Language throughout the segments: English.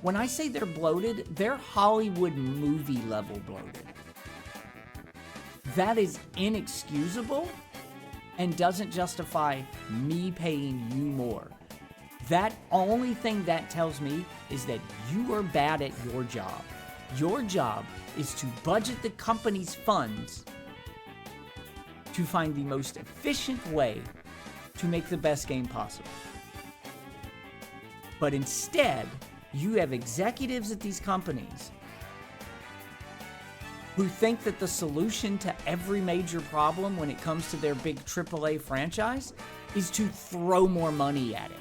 When I say they're bloated, they're Hollywood movie level bloated. That is inexcusable and doesn't justify me paying you more. That only thing that tells me is that you are bad at your job. Your job is to budget the company's funds to find the most efficient way to make the best game possible. But instead, you have executives at these companies who think that the solution to every major problem when it comes to their big AAA franchise is to throw more money at it.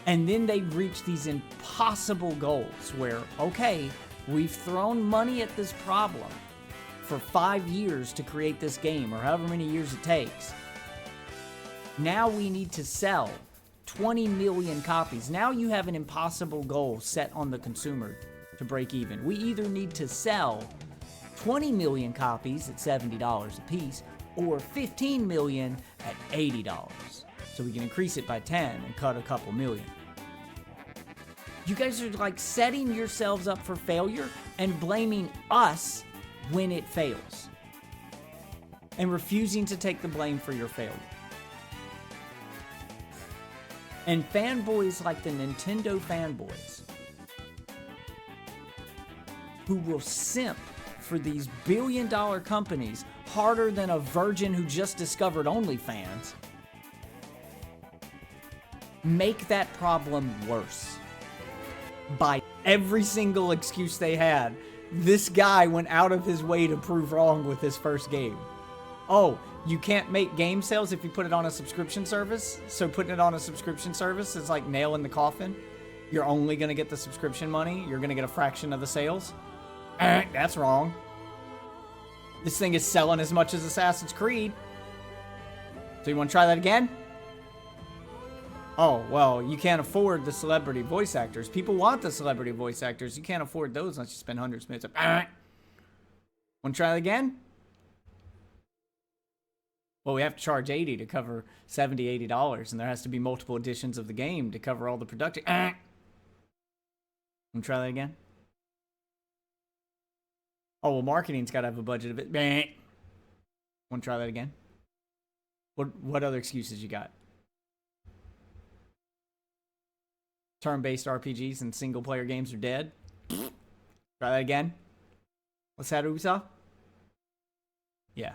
And then they reach these impossible goals where, okay, we've thrown money at this problem for 5 years to create this game, or however many years it takes. Now we need to sell 20 million copies. Now you have an impossible goal set on the consumer to break even. We either need to sell 20 million copies at $70 a piece, or 15 million at $80. So we can increase it by 10 and cut a couple million. You guys are like setting yourselves up for failure and blaming us when it fails, and refusing to take the blame for your failure. And fanboys like the Nintendo fanboys, who will simp for these billion-dollar companies harder than a virgin who just discovered OnlyFans, make that problem worse. By every single excuse they had, this guy went out of his way to prove wrong with his first game. Oh, you can't make game sales if you put it on a subscription service? So putting it on a subscription service is like nail in the coffin? You're only going to get the subscription money? You're going to get a fraction of the sales? That's wrong. This thing is selling as much as Assassin's Creed. So you want to try that again? Oh, well, you can't afford the celebrity voice actors. People want the celebrity voice actors. You can't afford those unless you spend hundreds of minutes. Want to try that again? Well, we have to charge $80 to cover $70, $80, and there has to be multiple editions of the game to cover all the production. Want to try that again? Oh, well, marketing's got to have a budget of it. Want to try that again? What other excuses you got? Turn-based RPGs and single-player games are dead. Try that again. What's that, Ubisoft? Yeah.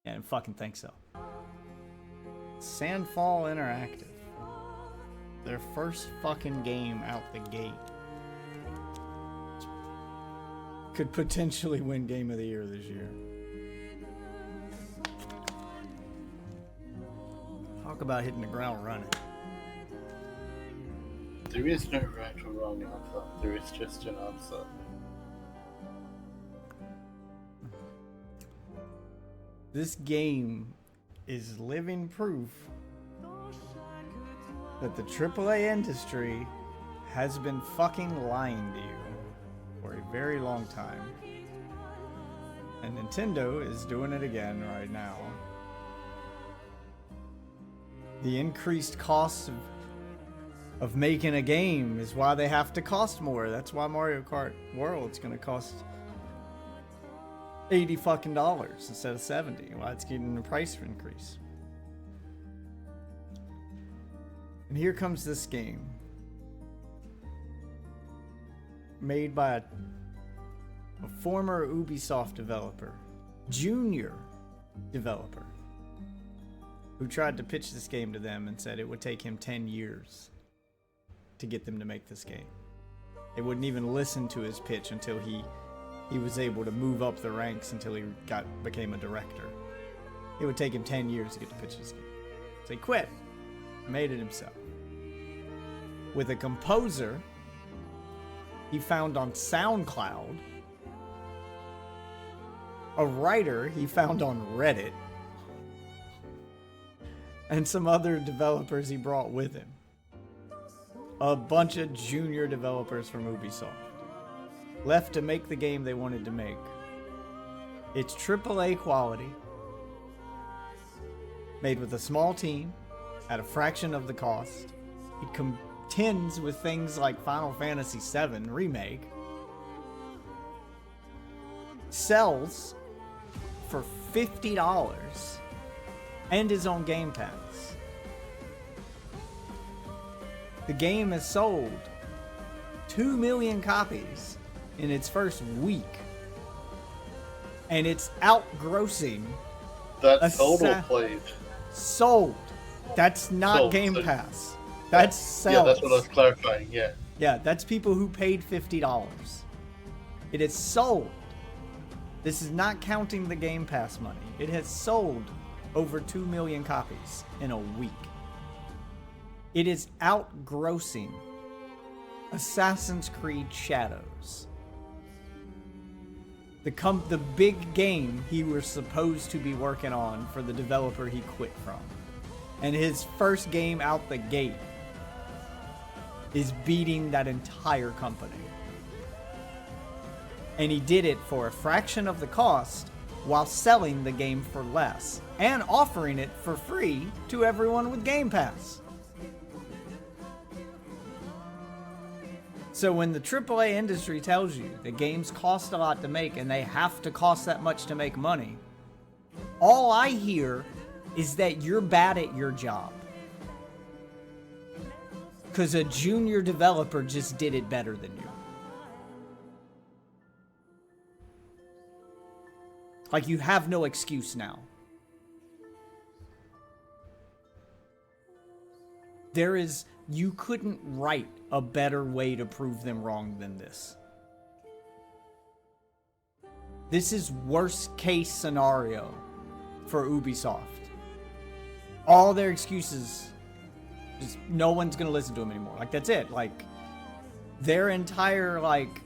Yeah, I didn't fucking think so. Sandfall Interactive. Their first fucking game out the gate. Could potentially win Game of the Year this year. Talk about hitting the ground running. There is no right or wrong answer. There is just an answer. This game is living proof that the AAA industry has been fucking lying to you for a very long time. And Nintendo is doing it again right now. The increased cost of making a game is why they have to cost more. That's why Mario Kart World's gonna cost $80 fucking instead of $70. Why it's getting a price increase. And here comes this game, made by a former Ubisoft developer, junior developer, who tried to pitch this game to them and said it would take him 10 years to get them to make this game. They wouldn't even listen to his pitch until he was able to move up the ranks until he became a director. It would take him 10 years to get to pitch this game. So he quit, made it himself. With a composer he found on SoundCloud, a writer he found on Reddit, and some other developers he brought with him. A bunch of junior developers from Ubisoft, left to make the game they wanted to make. It's AAA quality, made with a small team, at a fraction of the cost. It tins with things like Final Fantasy VII Remake, sells for $50 and is on Game Pass. The game has sold 2 million copies in its first week. And it's outgrossing. That's sold or played? Sold. That's not sold, Game Pass. That's sales. Yeah, that's what I was clarifying, yeah. Yeah, that's people who paid $50. It is sold. This is not counting the Game Pass money. It has sold over 2 million copies in a week. It is outgrossing Assassin's Creed Shadows. The big game he was supposed to be working on for the developer he quit from. And his first game out the gate is beating that entire company. And he did it for a fraction of the cost while selling the game for less and offering it for free to everyone with Game Pass. So when the AAA industry tells you that games cost a lot to make and they have to cost that much to make money, all I hear is that you're bad at your job. Because a junior developer just did it better than you. Like, you have no excuse now. You couldn't write a better way to prove them wrong than this. This is worst case scenario for Ubisoft. All their excuses, just no one's gonna listen to them anymore. Like, that's it. Like, their entire, like,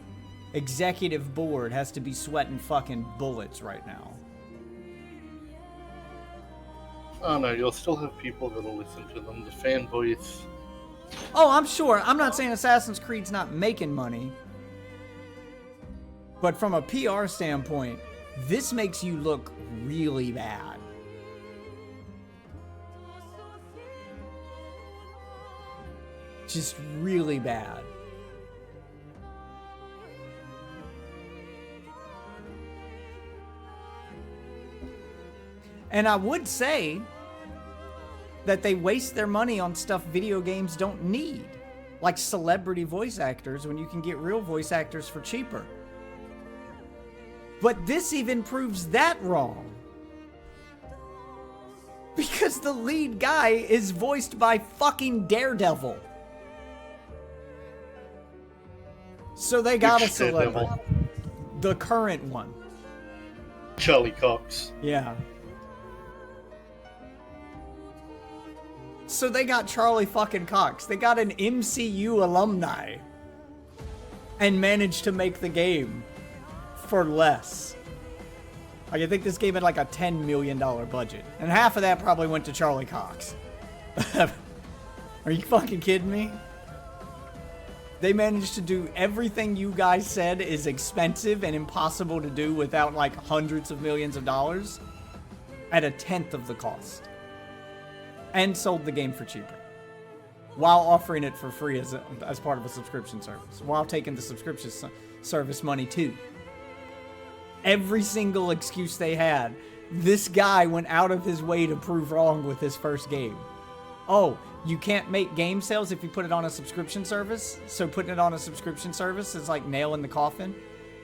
executive board has to be sweating fucking bullets right now. Oh no, you'll still have people that'll listen to them. The fanboys. Oh, I'm sure. I'm not saying Assassin's Creed's not making money. But from a PR standpoint, this makes you look really bad. Just really bad. And I would say that they waste their money on stuff video games don't need. Like celebrity voice actors when you can get real voice actors for cheaper. But this even proves that wrong. Because the lead guy is voiced by fucking Daredevil. So they got a celebrity. The current one. Charlie Cox. Yeah. So they got Charlie fucking Cox. They got an MCU alumni. And managed to make the game for less. Like, I think this game had like a $10 million budget. And half of that probably went to Charlie Cox. Are you fucking kidding me? They managed to do everything you guys said is expensive and impossible to do without like hundreds of millions of dollars at a tenth of the cost. And sold the game for cheaper. While offering it for free as part of a subscription service. While taking the subscription service money too. Every single excuse they had, this guy went out of his way to prove wrong with his first game. Oh, you can't make game sales if you put it on a subscription service? So putting it on a subscription service is like nail in the coffin?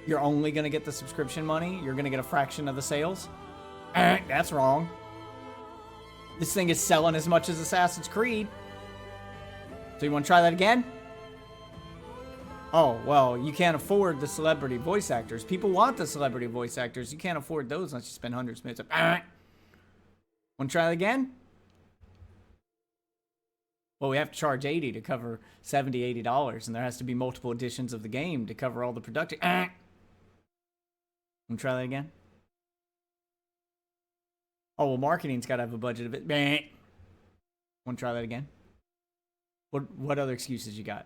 You're only going to get the subscription money? You're going to get a fraction of the sales? That's wrong. This thing is selling as much as Assassin's Creed. So you want to try that again? Oh, well, you can't afford the celebrity voice actors. People want the celebrity voice actors. You can't afford those unless you spend hundreds of minutes. Want to try that again? Well, we have to charge $80 to cover $70, $80, and there has to be multiple editions of the game to cover all the production. Want to try that again? Oh, well, marketing's got to have a budget of it. Want to try that again? What other excuses you got?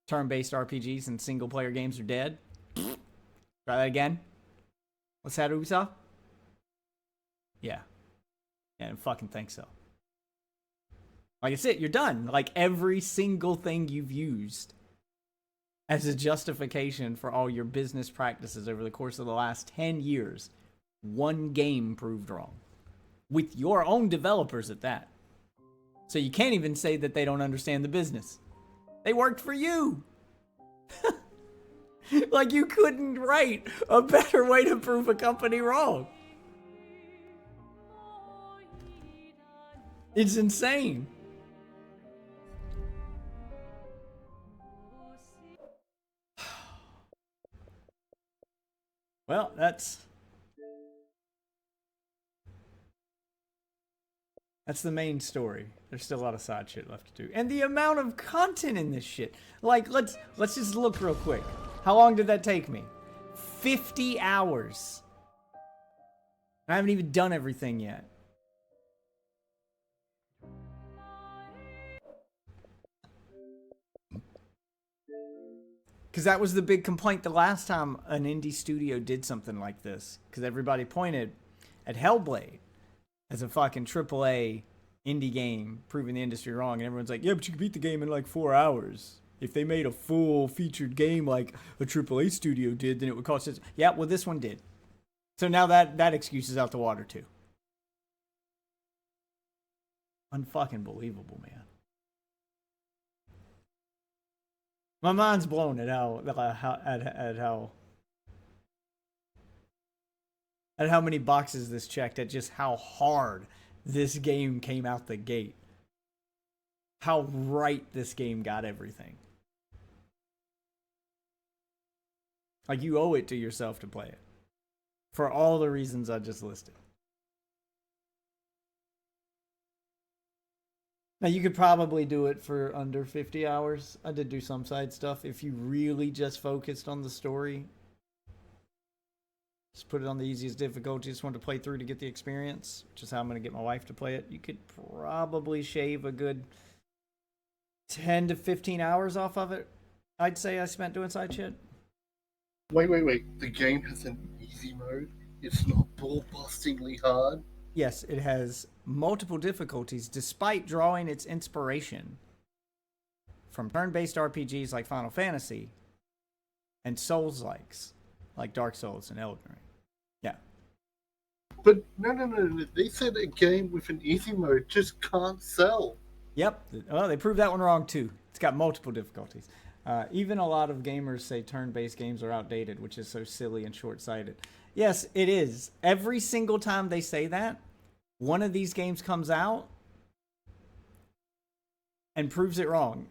Turn-based RPGs and single-player games are dead? Try that again? What's that, Ubisoft? Yeah. Yeah, I fucking think so. Like, it's it. You're done. Like, every single thing you've used as a justification for all your business practices over the course of the last 10 years, one game proved wrong. With your own developers at that. So you can't even say that they don't understand the business. They worked for you. Like, you couldn't write a better way to prove a company wrong. It's insane. Well, that's the main story. There's still a lot of side shit left to do. And the amount of content in this shit. Like, let's just look real quick. How long did that take me? 50 hours. I haven't even done everything yet. Because that was the big complaint the last time an indie studio did something like this. Because everybody pointed at Hellblade as a fucking AAA indie game proving the industry wrong. And everyone's like, yeah, but you can beat the game in like 4 hours. If they made a full featured game like a AAA studio did, then it would cost us. Yeah, well, this one did. So now that excuse is out the water too. Unfucking believable, man. My mind's blown at how many boxes this checked, at just how hard this game came out the gate. How right this game got everything. Like, you owe it to yourself to play it. For all the reasons I just listed. Now, you could probably do it for under 50 hours. I did do some side stuff. If you really just focused on the story, just put it on the easiest difficulty, just wanted to play through to get the experience, which is how I'm going to get my wife to play it. You could probably shave a good 10 to 15 hours off of it. I'd say I spent doing side shit. Wait. The game has an easy mode? It's not ball-bustingly hard? Yes, it has multiple difficulties, despite drawing its inspiration from turn-based RPGs like Final Fantasy and Souls-likes like Dark Souls and Elden Ring. Yeah. But no. They said a game with an easy mode just can't sell. Yep. Well, they proved that one wrong too. It's got multiple difficulties. Even a lot of gamers say turn-based games are outdated, which is so silly and short-sighted. Yes, it is. Every single time they say that, one of these games comes out and proves it wrong.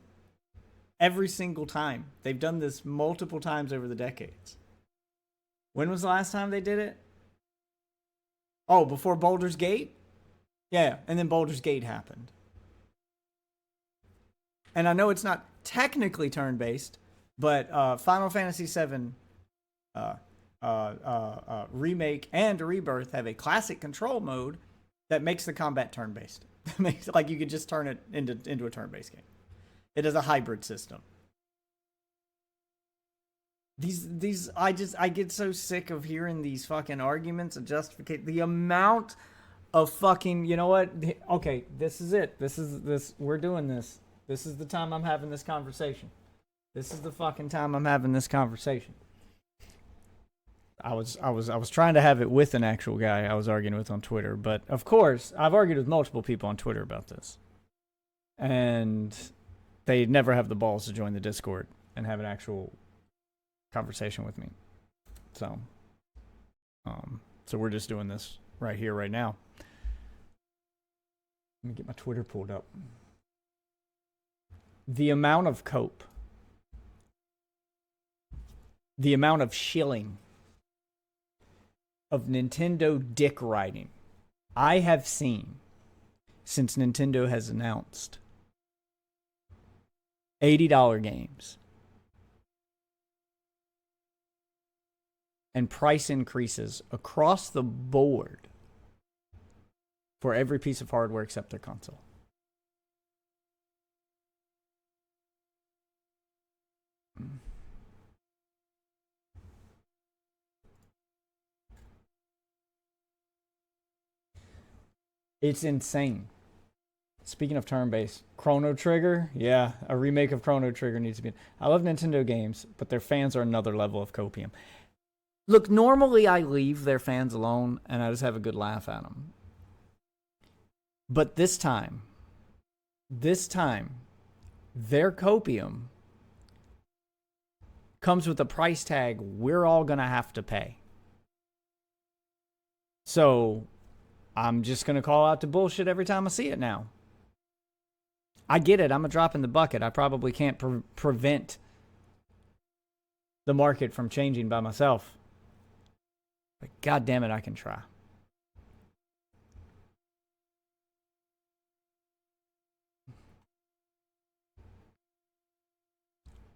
Every single time. They've done this multiple times over the decades. When was the last time they did it? Oh, before Baldur's Gate? Yeah, and then Baldur's Gate happened. And I know it's not technically turn-based, but Final Fantasy VII Remake and Rebirth have a classic control mode that makes the combat turn-based. Makes it like you could just turn it into a turn-based game. It is a hybrid system. I get so sick of hearing these fucking arguments and justification. The amount of fucking, you know what? Okay, this is it. We're doing this. This is the time I'm having this conversation. This is the fucking time I'm having this conversation. I was trying to have it with an actual guy I was arguing with on Twitter, but of course, I've argued with multiple people on Twitter about this. And they never have the balls to join the Discord and have an actual conversation with me. So we're just doing this right here, right now. Let me get my Twitter pulled up. The amount of cope, the amount of shilling, of Nintendo dick riding I have seen since Nintendo has announced $80 games and price increases across the board for every piece of hardware except their console. It's insane. Speaking of turn-based, Chrono Trigger, yeah, a remake of Chrono Trigger needs to be. I love Nintendo games, but their fans are another level of copium. Look, normally I leave their fans alone and I just have a good laugh at them. But this time, their copium comes with a price tag we're all going to have to pay. So I'm just going to call out to bullshit every time I see it now. I get it. I'm a drop in the bucket. I probably can't prevent the market from changing by myself. But God damn it, I can try.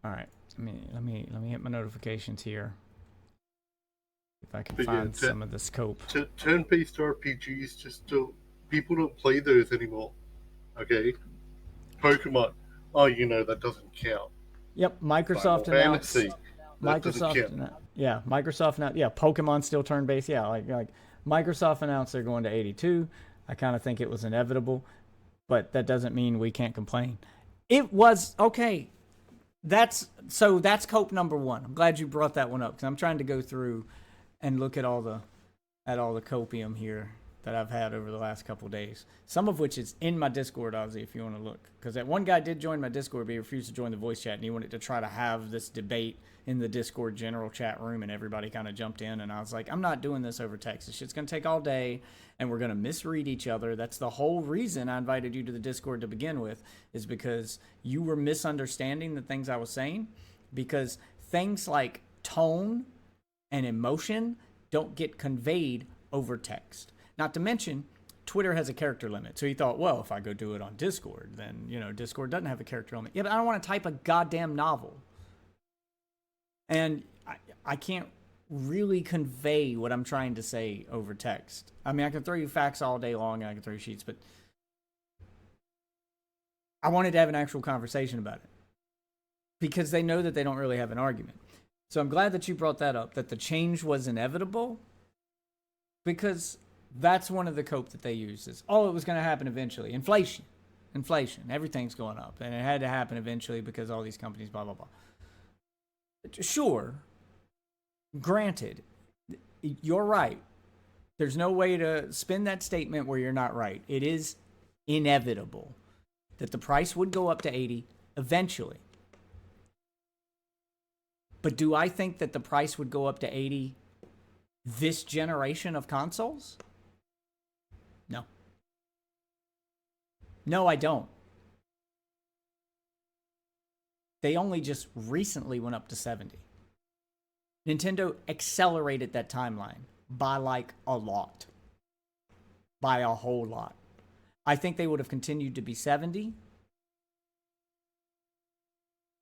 All right. Let me hit my notifications here. If I can find some of the scope. Turn-based RPGs just don't. People don't play those anymore. Okay. Pokemon. Oh, that doesn't count. Yep, Microsoft announced. Fantasy. Microsoft now. Yeah, Pokemon still turn-based. Yeah, like Microsoft announced they're going to 82. I kind of think it was inevitable, but that doesn't mean we can't complain. It was okay. That's cope number one. I'm glad you brought that one up because I'm trying to go through and look at all the copium here that I've had over the last couple of days. Some of which is in my Discord, Ozzy, if you want to look. Because that one guy did join my Discord, but he refused to join the voice chat, and he wanted to try to have this debate in the Discord general chat room, and everybody kind of jumped in, and I was like, I'm not doing this over text. This shit's going to take all day, and we're going to misread each other. That's the whole reason I invited you to the Discord to begin with, is because you were misunderstanding the things I was saying, because things like tone and emotion don't get conveyed over text. Not to mention, Twitter has a character limit. So he thought, well, if I go do it on Discord, then, Discord doesn't have a character limit. Yeah, but I don't want to type a goddamn novel. And I can't really convey what I'm trying to say over text. I mean, I can throw you facts all day long and I can throw you sheets, but I wanted to have an actual conversation about it. Because they know that they don't really have an argument. So I'm glad that you brought that up, that the change was inevitable. Because that's one of the cope that they use is, it was going to happen eventually. Inflation. Everything's going up. And it had to happen eventually because all these companies, blah, blah, blah. Sure. Granted, you're right. There's no way to spin that statement where you're not right. It is inevitable that the price would go up to 80 eventually. But do I think that the price would go up to 80 this generation of consoles? No. No, I don't. They only just recently went up to 70. Nintendo accelerated that timeline by like a lot. By a whole lot. I think they would have continued to be 70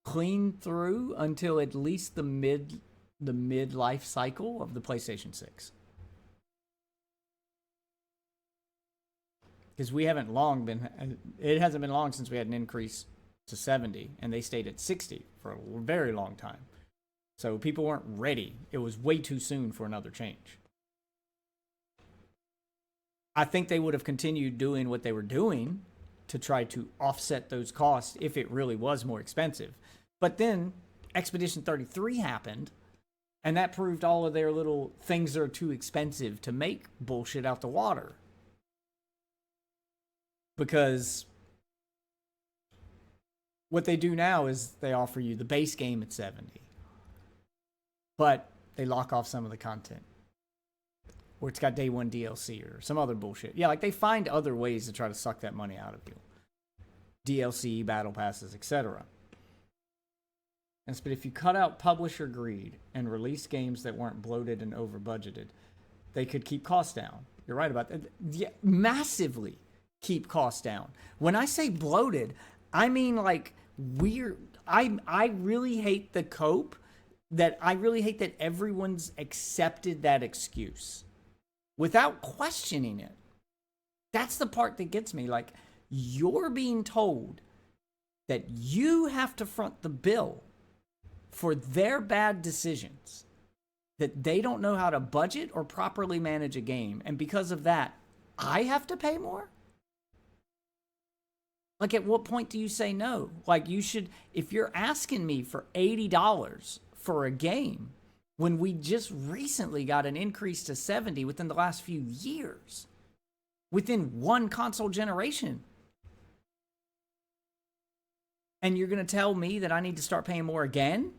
clean through until at least the mid-life cycle of the PlayStation 6. Because it hasn't been long since we had an increase to 70, and they stayed at 60 for a very long time. So people weren't ready. It was way too soon for another change. I think they would have continued doing what they were doing to try to offset those costs if it really was more expensive. But then Expedition 33 happened, and that proved all of their little things that are too expensive to make bullshit out the water. Because what they do now is they offer you the base game at 70. But they lock off some of the content. Or it's got day one DLC or some other bullshit. Yeah, like they find other ways to try to suck that money out of you. DLC, battle passes, etc. But if you cut out publisher greed and release games that weren't bloated and over budgeted, they could keep costs down. You're right about that. Yeah, massively keep costs down. When I say bloated, I mean like weird. I really hate the cope. I really hate that everyone's accepted that excuse without questioning it. That's the part that gets me. Like, you're being told that you have to front the bill for their bad decisions, that they don't know how to budget or properly manage a game, and because of that, I have to pay more? Like, at what point do you say no? Like, you should, if you're asking me for $80 for a game when we just recently got an increase to 70 within the last few years, within one console generation, and you're going to tell me that I need to start paying more again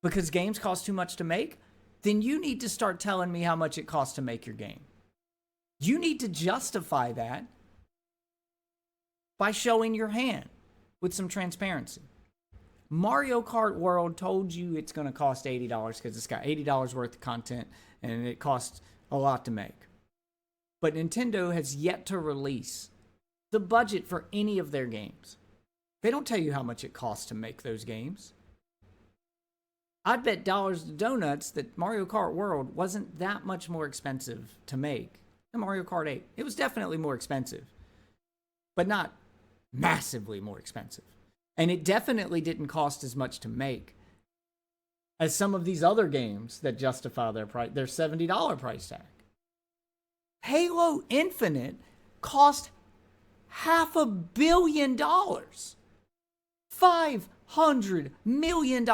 because games cost too much to make, then you need to start telling me how much it costs to make your game. You need to justify that by showing your hand with some transparency. Mario Kart World told you it's going to cost $80 because it's got $80 worth of content and it costs a lot to make. But Nintendo has yet to release the budget for any of their games. They don't tell you how much it costs to make those games. I'd bet dollars to donuts that Mario Kart World wasn't that much more expensive to make than Mario Kart 8. It was definitely more expensive, but not massively more expensive. And it definitely didn't cost as much to make as some of these other games that justify their price, their $70 price tag. Halo Infinite cost $500 million. $500 million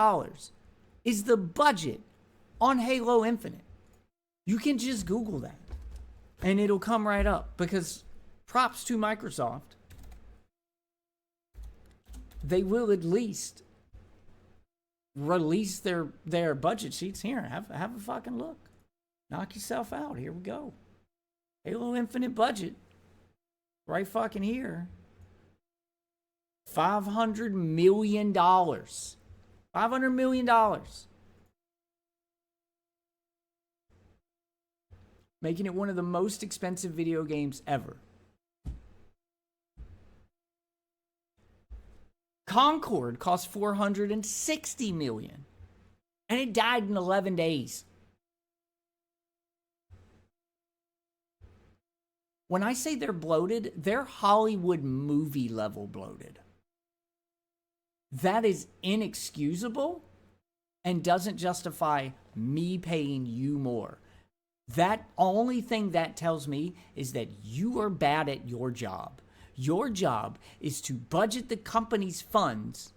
is the budget on Halo Infinite. You can just Google that and it'll come right up, because props to Microsoft. They will at least release their budget sheets. Here, have a fucking look. Knock yourself out. Here we go. Halo Infinite budget. Right fucking here. $500 million. $500 million. Making it one of the most expensive video games ever. Concord cost $460 million, and it died in 11 days. When I say they're bloated, they're Hollywood movie level bloated. That is inexcusable and doesn't justify me paying you more. That only thing that tells me is that you are bad at your job. Your job is to budget the company's funds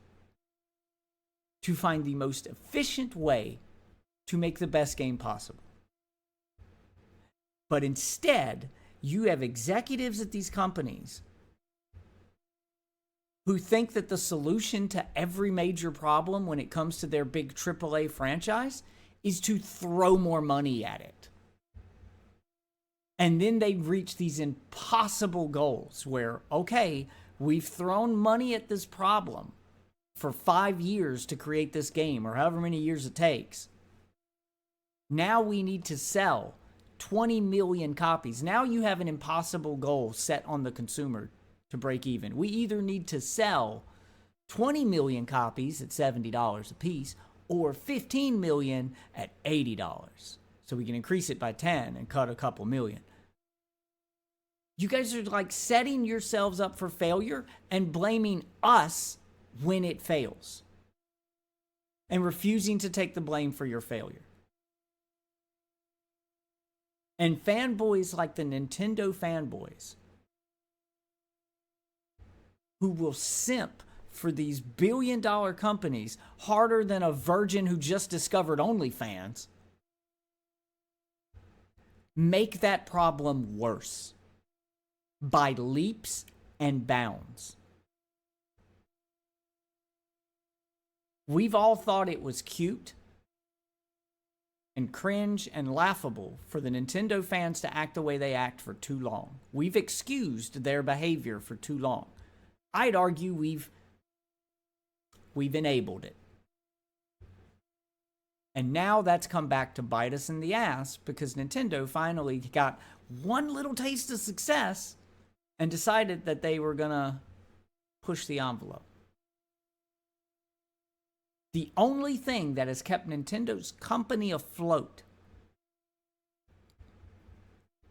to find the most efficient way to make the best game possible. But instead, you have executives at these companies who think that the solution to every major problem when it comes to their big AAA franchise is to throw more money at it. And then they reach these impossible goals where, okay, we've thrown money at this problem for 5 years to create this game, or however many years it takes. Now we need to sell 20 million copies. Now you have an impossible goal set on the consumer to break even. We either need to sell 20 million copies at $70 a piece, or 15 million at $80. So we can increase it by 10 and cut a couple million. You guys are like setting yourselves up for failure and blaming us when it fails, and refusing to take the blame for your failure. And fanboys like the Nintendo fanboys, who will simp for these billion-dollar companies harder than a virgin who just discovered OnlyFans, make that problem worse by leaps and bounds. We've all thought it was cute and cringe and laughable for the Nintendo fans to act the way they act for too long. We've excused their behavior for too long. I'd argue we've enabled it. And now that's come back to bite us in the ass, because Nintendo finally got one little taste of success and decided that they were going to push the envelope. The only thing that has kept Nintendo's company afloat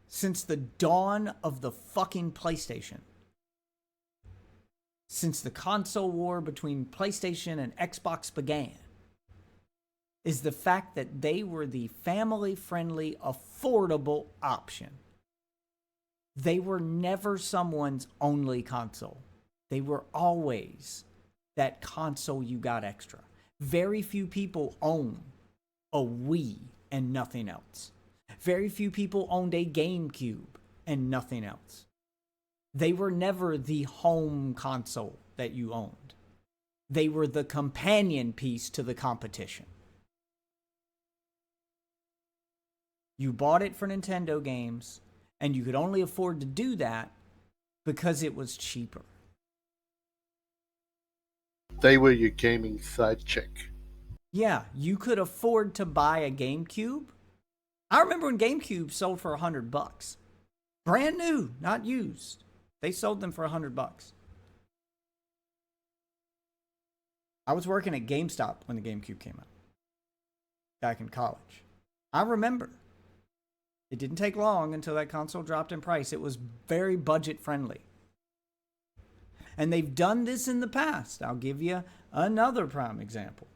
since the dawn of the fucking PlayStation, since the console war between PlayStation and Xbox began, is the fact that they were the family-friendly, affordable option. They were never someone's only console. They were always that console you got extra. Very few people own a Wii and nothing else. Very few people owned a GameCube and nothing else. They were never the home console that you owned. They were the companion piece to the competition. You bought it for Nintendo games, and you could only afford to do that because it was cheaper. They were your gaming side chick. Yeah, you could afford to buy a GameCube. I remember when GameCube sold for $100. Brand new, not used. They sold them for $100. I was working at GameStop when the GameCube came out. Back in college. I remember. It didn't take long until that console dropped in price. It was very budget friendly. And they've done this in the past. I'll give you another prime example.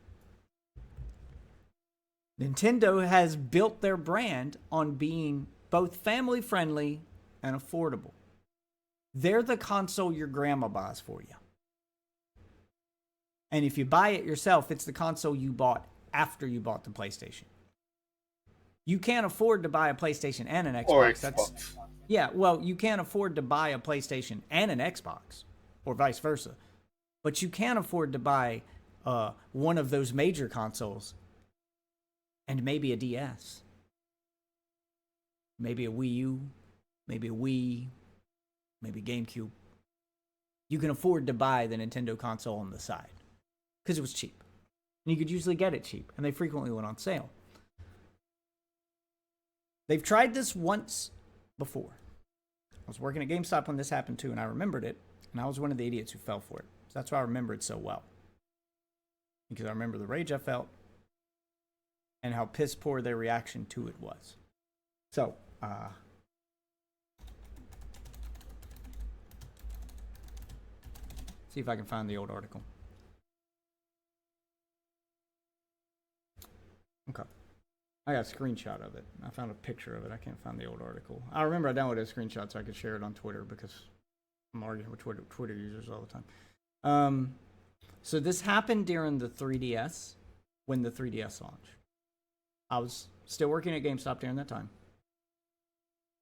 Nintendo has built their brand on being both family friendly and affordable. They're the console your grandma buys for you. And if you buy it yourself, it's the console you bought after you bought the PlayStation. You can't afford to buy a PlayStation and an Xbox. Or Xbox. Yeah, well, you can't afford to buy a PlayStation and an Xbox, or vice versa. But you can afford to buy one of those major consoles and maybe a DS. Maybe a Wii U, maybe a Wii, maybe GameCube. You can afford to buy the Nintendo console on the side because it was cheap. And you could usually get it cheap, and they frequently went on sale. They've tried this once before. I was working at GameStop when this happened too, and I remembered it, and I was one of the idiots who fell for it. So that's why I remember it so well. Because I remember the rage I felt and how piss poor their reaction to it was. So, see if I can find the old article. Okay. I got a screenshot of it. I found a picture of it. I can't find the old article. I remember I downloaded a screenshot so I could share it on Twitter because I'm arguing with Twitter users all the time. So this happened during the 3DS, when the 3DS launched. I was still working at GameStop during that time.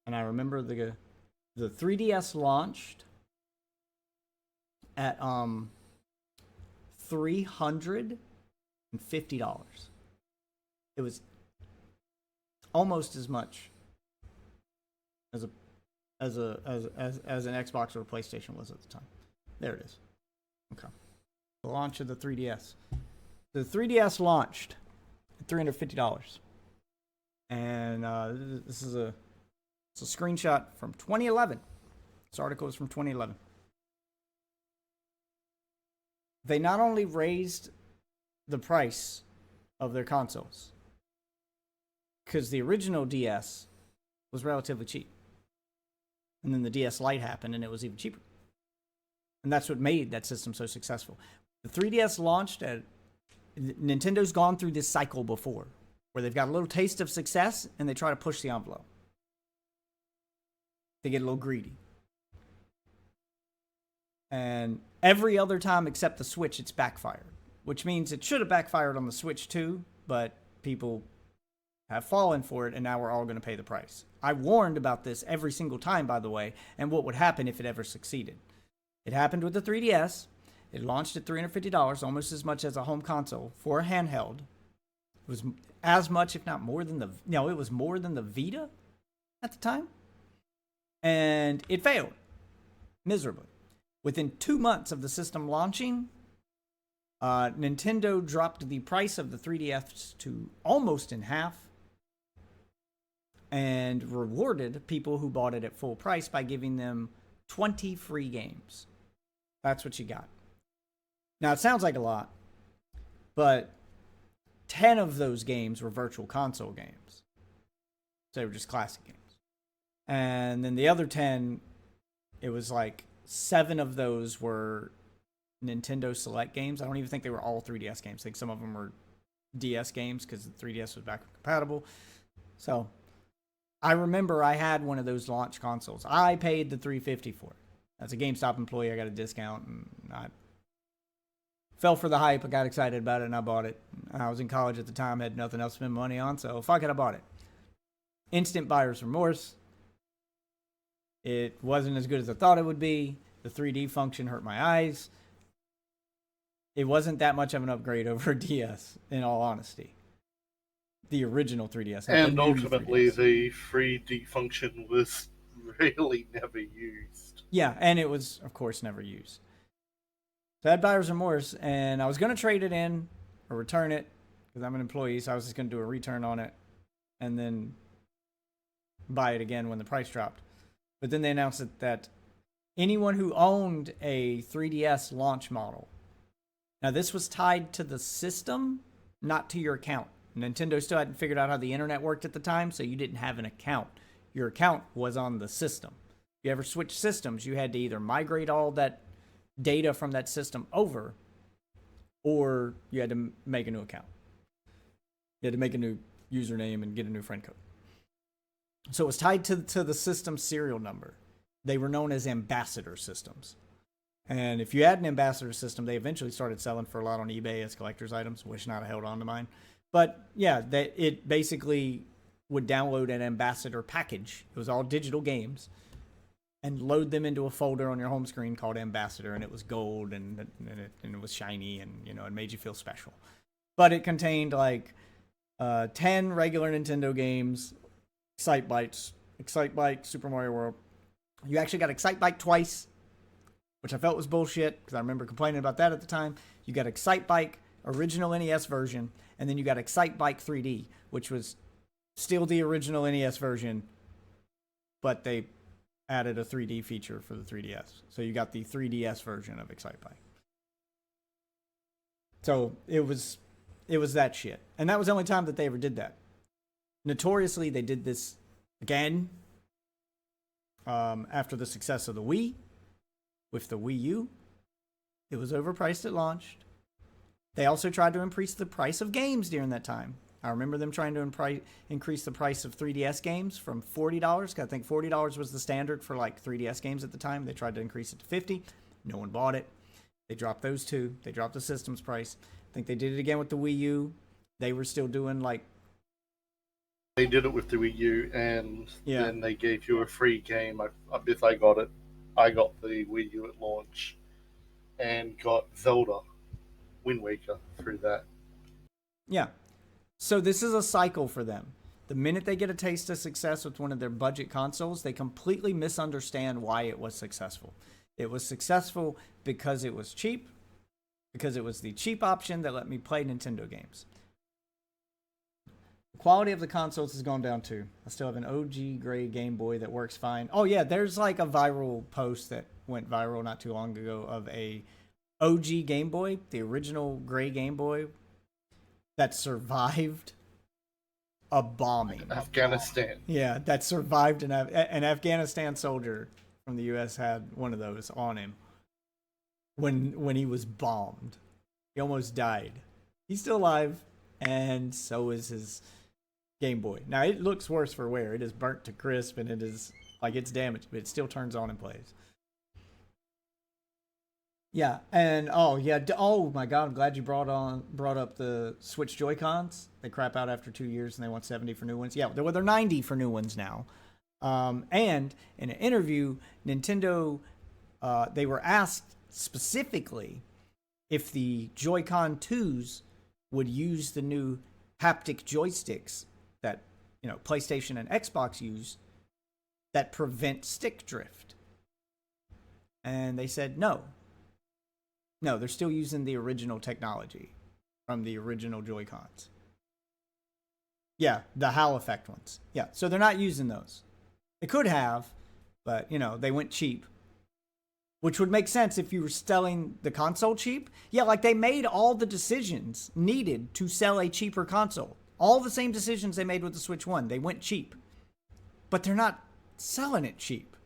And I remember the 3DS launched at $350. It was almost as much as an Xbox or a PlayStation was at the time. There it is. Okay. The launch of the 3DS. The 3DS launched at $350. And this is a screenshot from 2011. This article is from 2011. They not only raised the price of their consoles, because the original DS was relatively cheap. And then the DS Lite happened and it was even cheaper. And that's what made that system so successful. The 3DS launched at... Nintendo's gone through this cycle before, where they've got a little taste of success and they try to push the envelope. They get a little greedy. And every other time except the Switch, it's backfired. Which means it should have backfired on the Switch too, but people have fallen for it, and now we're all going to pay the price. I warned about this every single time, by the way, and what would happen if it ever succeeded. It happened with the 3DS. It launched at $350, almost as much as a home console for a handheld. It was as much, if not more than it was more than the Vita at the time. And it failed miserably. Within 2 months of the system launching, Nintendo dropped the price of the 3DS to almost in half and rewarded people who bought it at full price by giving them 20 free games. That's what you got. Now, it sounds like a lot, but 10 of those games were virtual console games. So they were just classic games. And then the other 10, it was like 7 of those were Nintendo Select games. I don't even think they were all 3DS games. I think some of them were DS games because the 3DS was backward compatible. So I remember I had one of those launch consoles. I paid the $350 for it. As a GameStop employee, I got a discount, and I fell for the hype. I got excited about it, and I bought it. I was in college at the time, had nothing else to spend money on, so fuck it, I bought it. Instant buyer's remorse. It wasn't as good as I thought it would be. The 3D function hurt my eyes. It wasn't that much of an upgrade over a DS, in all honesty. The original 3DS. And ultimately, 3DS. The 3D function was really never used. Yeah, and it was, of course, never used. So I had buyer's remorse, and I was going to trade it in or return it because I'm an employee, so I was just going to do a return on it and then buy it again when the price dropped. But then they announced that anyone who owned a 3DS launch model, now this was tied to the system, not to your account. Nintendo still hadn't figured out how the internet worked at the time, so you didn't have an account. Your account was on the system. If you ever switched systems, you had to either migrate all that data from that system over, or you had to make a new account. You had to make a new username and get a new friend code. So it was tied to the system serial number. They were known as ambassador systems. And if you had an ambassador system, they eventually started selling for a lot on eBay as collector's items. Wish not I held on to mine. But yeah, it basically would download an ambassador package. It was all digital games. And load them into a folder on your home screen called Ambassador, and it was gold, and it was shiny, and it made you feel special. But it contained like 10 regular Nintendo games, Excitebike, Super Mario World. You actually got Excitebike twice, which I felt was bullshit because I remember complaining about that at the time. You got Excitebike original NES version, and then you got Excitebike 3D, which was still the original NES version, but they added a 3D feature for the 3DS. So you got the 3DS version of Excitebike. So it was that shit. And that was the only time that they ever did that. Notoriously, they did this again after the success of the Wii. With the Wii U, it was overpriced at launch. They also tried to increase the price of games during that time. I remember them trying to increase the price of 3DS games from $40. I think $40 was the standard for like 3DS games at the time. They tried to increase it to $50. No one bought it. They dropped those two. They dropped the system's price. I think they did it again with the Wii U. They were still doing like... They did it with the Wii U, and then they gave you a free game. If I got it, I got the Wii U at launch and got Zelda Wind Waker through that. Yeah. So this is a cycle for them. The minute they get a taste of success with one of their budget consoles, they completely misunderstand why it was successful. It was successful because it was cheap, because it was the cheap option that let me play Nintendo games. The quality of the consoles has gone down too. I still have an OG gray Game Boy that works fine. Oh yeah, there's like a viral post that went viral not too long ago of a OG Game Boy, the original gray Game Boy, that survived a bombing. Afghanistan. Yeah, that survived an Afghanistan soldier from the U.S. had one of those on him when he was bombed. He almost died. He's still alive, and so is his Game Boy. Now, it looks worse for wear. It is burnt to crisp, and it is like it's damaged, but it still turns on and plays. Yeah, and oh my God, I'm glad you brought up the Switch Joy-Cons. They crap out after 2 years, and they want 70 for new ones. Yeah, they're 90 for new ones now. And in an interview, Nintendo, they were asked specifically if the Joy-Con 2s would use the new haptic joysticks that PlayStation and Xbox use that prevent stick drift. And they said no. No, they're still using the original technology from the original Joy-Cons. Yeah, the Hall effect ones. Yeah, so they're not using those. They could have, but, they went cheap. Which would make sense if you were selling the console cheap. Yeah, like they made all the decisions needed to sell a cheaper console. All the same decisions they made with the Switch 1. They went cheap. But they're not selling it cheap.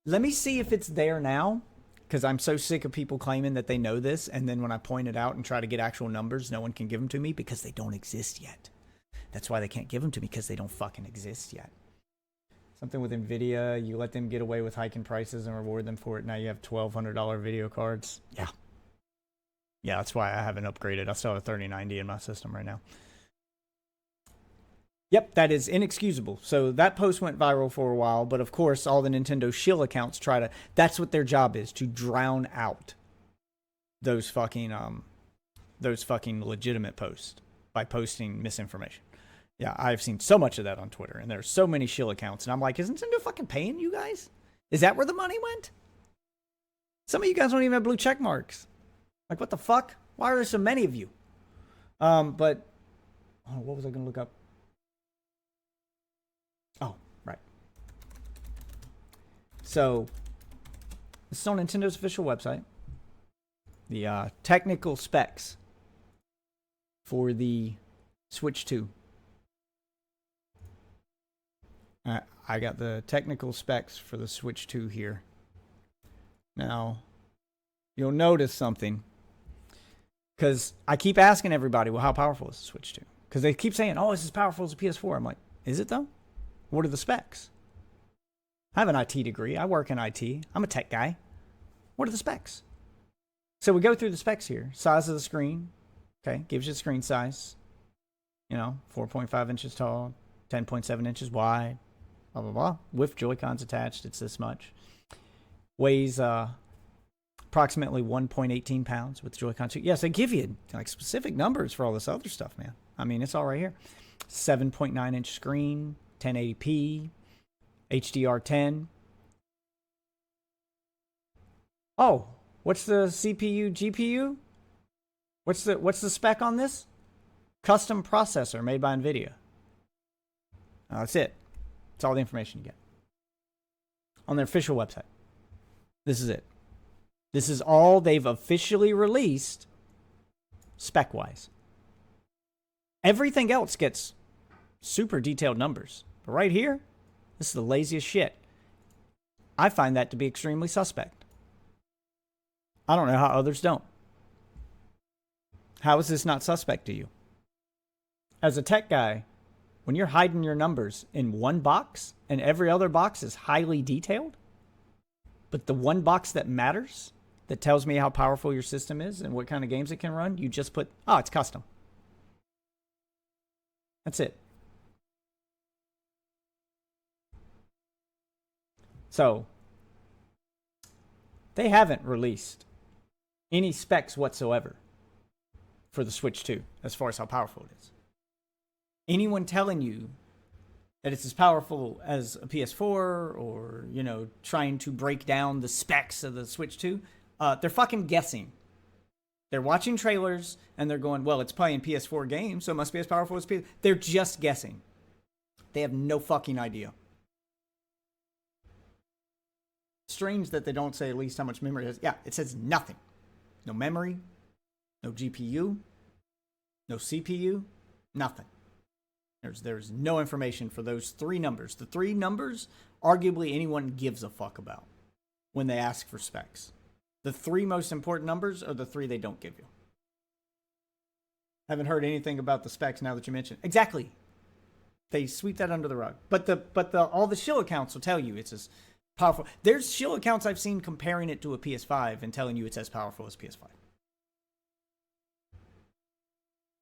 Let me see if it's there now. Because I'm so sick of people claiming that they know this, and then when I point it out and try to get actual numbers, no one can give them to me because they don't exist yet. That's why they can't give them to me, because they don't fucking exist yet. So Something with NVIDIA, you let them get away with hiking prices and reward them for it. Now you have $1,200 video cards. Yeah. Yeah, that's why I haven't upgraded. I still have a 3090 in my system right now. Yep, that is inexcusable. So that post went viral for a while, but of course all the Nintendo shill accounts try to, that's what their job is, to drown out those fucking legitimate posts by posting misinformation. Yeah, I've seen so much of that on Twitter, and there's so many shill accounts, and I'm like, isn't Nintendo fucking paying you guys? Is that where the money went? Some of you guys don't even have blue check marks. Like, what the fuck? Why are there so many of you? But, oh, what was I going to look up? Oh, right. So, this is on Nintendo's official website. The technical specs for the Switch 2. I got the technical specs for the Switch 2 here. Now, you'll notice something. Because I keep asking everybody, well, how powerful is the Switch 2? Because they keep saying, oh, it's as powerful as a PS4. I'm like, is it though? What are the specs? I have an IT degree. I work in IT. I'm a tech guy. What are the specs? So we go through the specs here. Size of the screen. Okay, gives you the screen size. 4.5 inches tall, 10.7 inches wide. Blah, blah, blah. With Joy-Cons attached, it's this much. Weighs approximately 1.18 pounds with Joy-Con 2. Yes, they give you like specific numbers for all this other stuff, man. I mean, it's all right here. 7.9 inch screen, 1080p, HDR10. Oh, what's the CPU, GPU? What's the spec on this? Custom processor made by NVIDIA. That's it. That's all the information you get. On their official website. This is it. This is all they've officially released spec-wise. Everything else gets super detailed numbers. But right here, this is the laziest shit. I find that to be extremely suspect. I don't know how others don't. How is this not suspect to you? As a tech guy, when you're hiding your numbers in one box and every other box is highly detailed, but the one box that matters, that tells me how powerful your system is and what kind of games it can run, you just put, oh, it's custom. That's it. So, they haven't released any specs whatsoever for the Switch 2 as far as how powerful it is. Anyone telling you that it's as powerful as a PS4 or, trying to break down the specs of the Switch 2, they're fucking guessing. They're watching trailers and they're going, well, it's playing PS4 games, so it must be as powerful as PS4. They're just guessing. They have no fucking idea. Strange that they don't say at least how much memory it has. Yeah, it says nothing. No memory, no GPU, no CPU, nothing. There's no information for those three numbers. The three numbers, arguably anyone gives a fuck about when they ask for specs. The three most important numbers are the three they don't give you. Haven't heard anything about the specs now that you mentioned. Exactly. They sweep that under the rug. But all the shill accounts will tell you it's as powerful. There's shill accounts I've seen comparing it to a PS5 and telling you it's as powerful as PS5.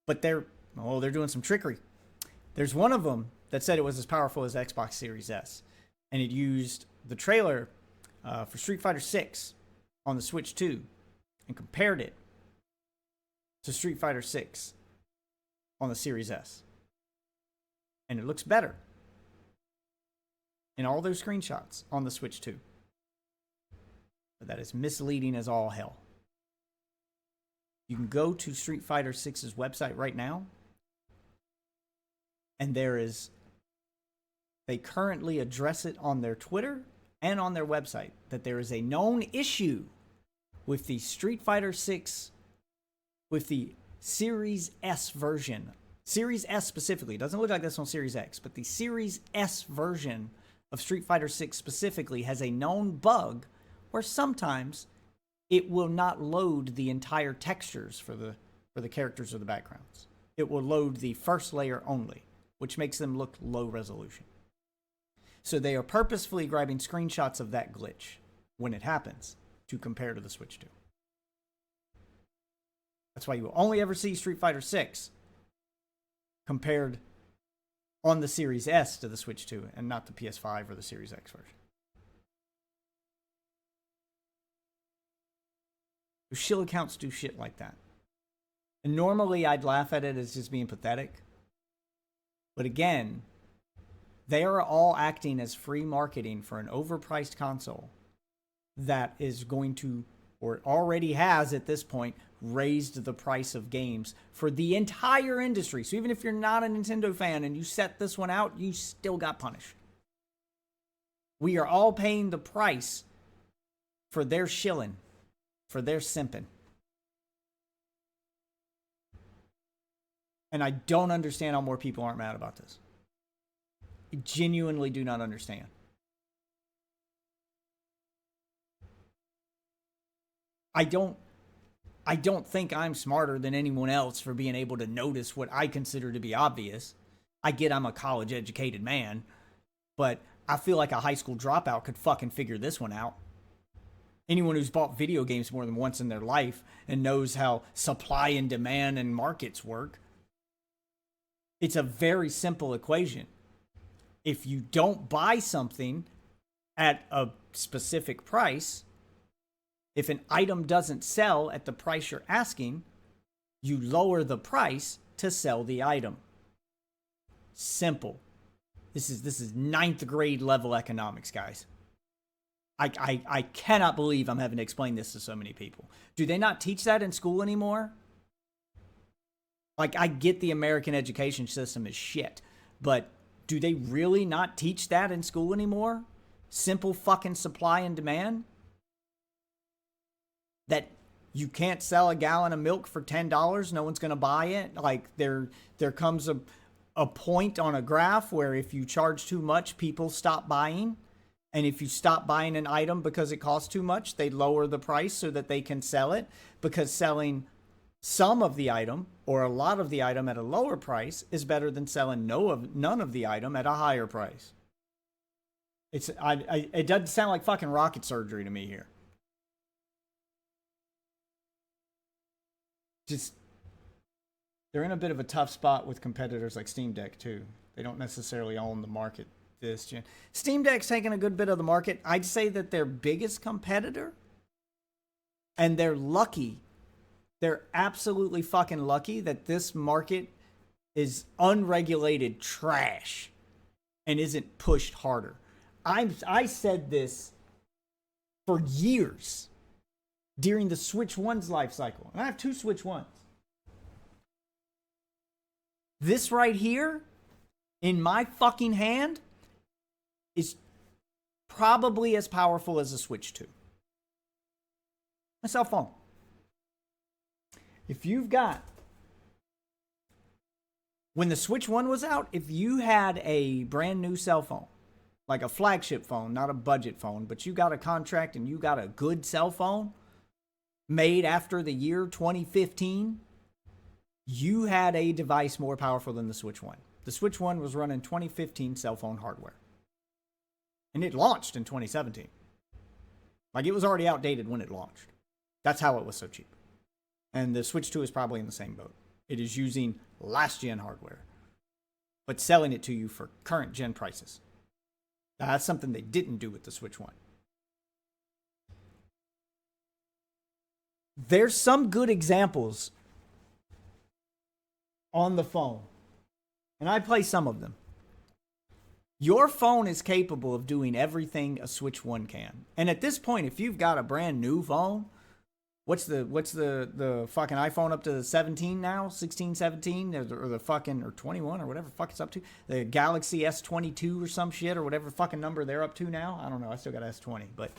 But they're doing some trickery. There's one of them that said it was as powerful as Xbox Series S. And it used the trailer for Street Fighter 6 on the Switch 2 and compared it to Street Fighter 6 on the Series S. And it looks better in all those screenshots on the Switch 2. But that is misleading as all hell. You can go to Street Fighter 6's website right now, and they currently address it on their Twitter and on their website that there is a known issue with the Street Fighter 6, with the Series S version. Series S specifically. It doesn't look like this on Series X, but the Series S version of Street Fighter 6 specifically has a known bug where sometimes it will not load the entire textures for the characters or the backgrounds. It will load the first layer only, which makes them look low resolution. So they are purposefully grabbing screenshots of that glitch when it happens to compare to the Switch 2. That's why you will only ever see Street Fighter 6 compared on the Series S to the Switch 2 and not the PS5 or the Series X version. Shill accounts do shit like that. And normally I'd laugh at it as just being pathetic. But again, they are all acting as free marketing for an overpriced console that is going to, or already has at this point, raised the price of games for the entire industry. So even if you're not a Nintendo fan and you set this one out, you still got punished. We are all paying the price for their shilling, for their simping. And I don't understand how more people aren't mad about this. I genuinely do not understand. I don't think I'm smarter than anyone else for being able to notice what I consider to be obvious. I get I'm a college educated man, but I feel like a high school dropout could fucking figure this one out. Anyone who's bought video games more than once in their life and knows how supply and demand and markets work. It's a very simple equation. If you don't buy something at a specific price, if an item doesn't sell at the price you're asking, you lower the price to sell the item. Simple. This is ninth grade level economics, guys. I cannot believe I'm having to explain this to so many people. Do they not teach that in school anymore? Like, I get the American education system is shit, but do they really not teach that in school anymore? Simple fucking supply and demand? That you can't sell a gallon of milk for $10, no one's going to buy it? Like, there comes a point on a graph where if you charge too much, people stop buying. And if you stop buying an item because it costs too much, they lower the price so that they can sell it, because selling some of the item or a lot of the item at a lower price is better than selling none of the item at a higher price. It doesn't sound like fucking rocket surgery to me here. Just, they're in a bit of a tough spot with competitors like Steam Deck too. They don't necessarily own the market this gen. Steam Deck's taking a good bit of the market. I'd say that their biggest competitor, and they're lucky. They're absolutely fucking lucky that this market is unregulated trash and isn't pushed harder. I said this for years during the Switch 1's life cycle. And I have two Switch 1s. This right here in my fucking hand is probably as powerful as a Switch 2. My cell phone. If you've got, when the Switch 1 was out, if you had a brand new cell phone, like a flagship phone, not a budget phone, but you got a contract and you got a good cell phone made after the year 2015, you had a device more powerful than the Switch 1. The Switch 1 was running 2015 cell phone hardware. And it launched in 2017. Like, it was already outdated when it launched. That's how it was so cheap. And the Switch 2 is probably in the same boat. It is using last-gen hardware, but selling it to you for current-gen prices. Now, that's something they didn't do with the Switch 1. There's some good examples on the phone, and I play some of them. Your phone is capable of doing everything a Switch 1 can. And at this point, if you've got a brand new phone, what's the fucking iPhone up to 17 now? 16, 17? Or the fucking, or 21 or whatever the fuck it's up to? The Galaxy S22 or some shit, or whatever fucking number they're up to now? I don't know. I still got S20. But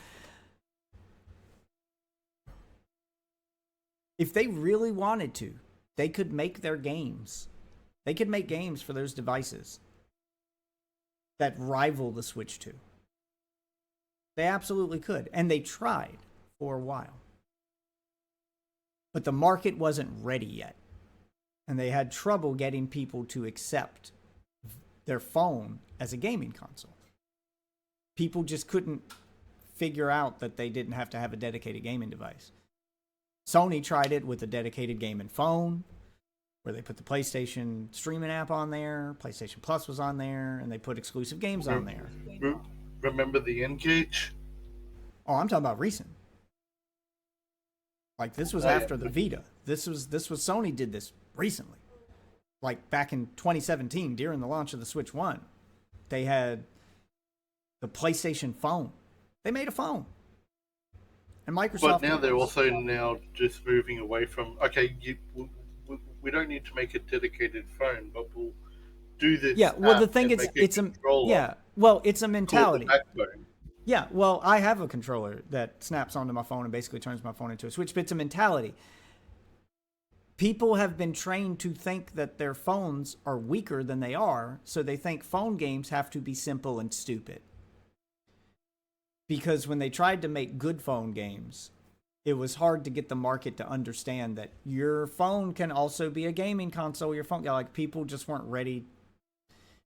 if they really wanted to, they could make their games. They could make games for those devices that rival the Switch 2. They absolutely could. And they tried for a while. But the market wasn't ready yet. And they had trouble getting people to accept their phone as a gaming console. People just couldn't figure out that they didn't have to have a dedicated gaming device. Sony tried it with a dedicated gaming phone, where they put the PlayStation streaming app on there, PlayStation Plus was on there, and they put exclusive games on there. Remember the N-Gage? Oh, I'm talking about recent. Like, this was after the Vita. This was Sony did this recently. Like, back in 2017, during the launch of the Switch 1, they had the PlayStation phone. They made a phone. And Microsoft... But now they're also now just moving away from, okay, we don't need to make a dedicated phone, but we'll do this. Yeah, well, the thing is, it's a mentality. Yeah, well, I have a controller that snaps onto my phone and basically turns my phone into a Switch, but it's a mentality. People have been trained to think that their phones are weaker than they are, so they think phone games have to be simple and stupid. Because when they tried to make good phone games, it was hard to get the market to understand that your phone can also be a gaming console. Your phone, like, people just weren't ready.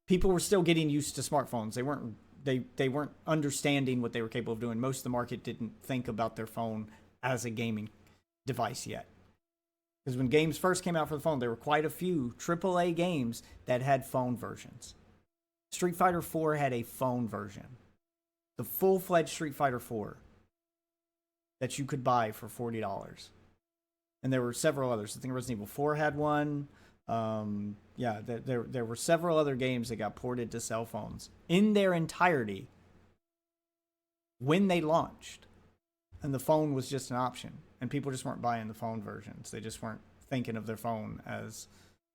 People were still getting used to smartphones. They weren't understanding what they were capable of doing. Most of the market didn't think about their phone as a gaming device yet. Because when games first came out for the phone, there were quite a few AAA games that had phone versions. Street Fighter 4 had a phone version. The full-fledged Street Fighter 4 that you could buy for $40. And there were several others. I think Resident Evil 4 had one. There were several other games that got ported to cell phones in their entirety when they launched. And the phone was just an option. And people just weren't buying the phone versions. They just weren't thinking of their phone as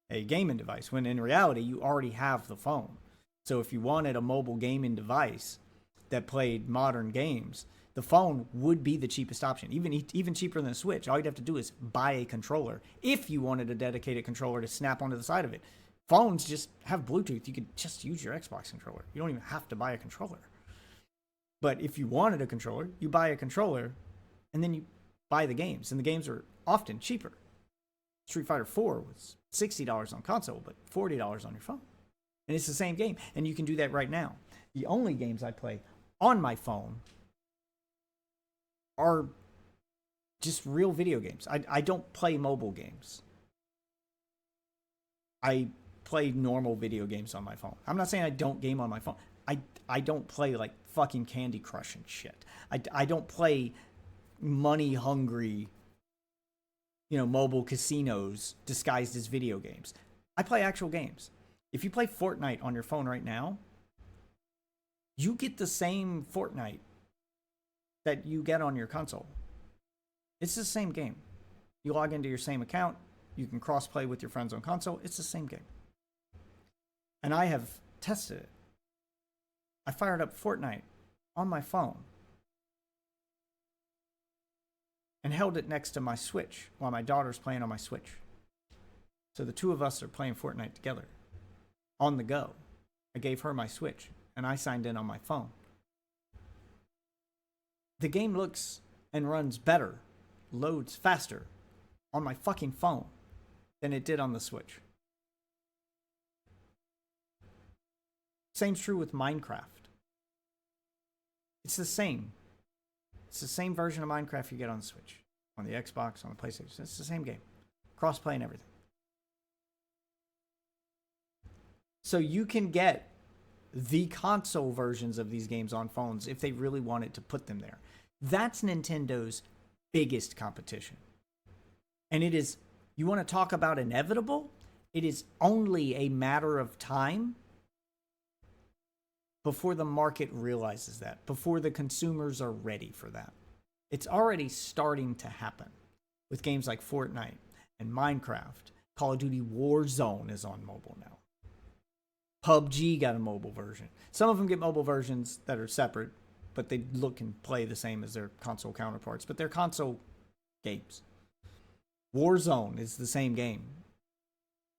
a gaming device. When in reality, you already have the phone. So if you wanted a mobile gaming device that played modern games, the phone would be the cheapest option, even cheaper than a Switch. All you'd have to do is buy a controller if you wanted a dedicated controller to snap onto the side of it. Phones just have Bluetooth. You could just use your Xbox controller. You don't even have to buy a controller. But if you wanted a controller, you buy a controller, and then you buy the games. And the games are often cheaper. Street Fighter 4 was $60 on console, but $40 on your phone. And it's the same game. And you can do that right now. The only games I play on my phone are just real video games. I don't play mobile games. I play normal video games on my phone. I'm not saying I don't game on my phone. I don't play like fucking Candy Crush and shit. I don't play money hungry, mobile casinos disguised as video games. I play actual games. If you play Fortnite on your phone right now, you get the same Fortnite that you get on your console. It's the same game. You log into your same account. You can cross-play with your friends on console. It's the same game. And I have tested it. I fired up Fortnite on my phone and held it next to my Switch while my daughter's playing on my Switch. So the two of us are playing Fortnite together on the go. I gave her my Switch and I signed in on my phone. The game looks and runs better, loads faster on my fucking phone than it did on the Switch. Same's true with Minecraft. It's the same. It's the same version of Minecraft you get on the Switch, on the Xbox, on the PlayStation. It's the same game. Cross-play and everything. So you can get the console versions of these games on phones if they really wanted to put them there. That's Nintendo's biggest competition. And it is, you want to talk about inevitable? It is only a matter of time before the market realizes that, before the consumers are ready for that. It's already starting to happen with games like Fortnite and Minecraft. Call of Duty Warzone is on mobile now. PUBG got a mobile version. Some of them get mobile versions that are separate, but they look and play the same as their console counterparts, but they're console games. Warzone is the same game.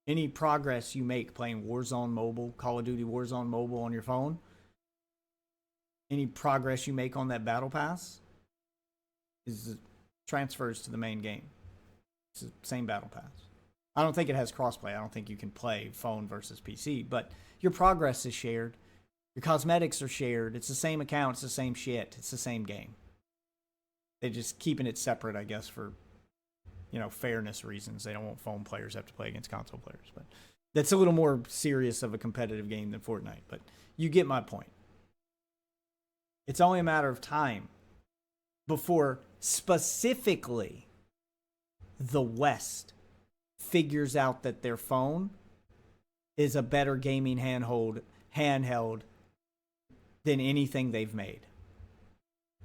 Any progress you make playing Warzone mobile, Call of Duty Warzone mobile on your phone, any progress you make on that battle pass is transfers to the main game. It's the same battle pass. I don't think it has crossplay. I don't think you can play phone versus PC, but your progress is shared. Your cosmetics are shared. It's the same account. It's the same shit. It's the same game. They're just keeping it separate, I guess, for, fairness reasons. They don't want phone players to have to play against console players. But that's a little more serious of a competitive game than Fortnite. But you get my point. It's only a matter of time before specifically the West figures out that their phone is a better gaming handheld than anything they've made,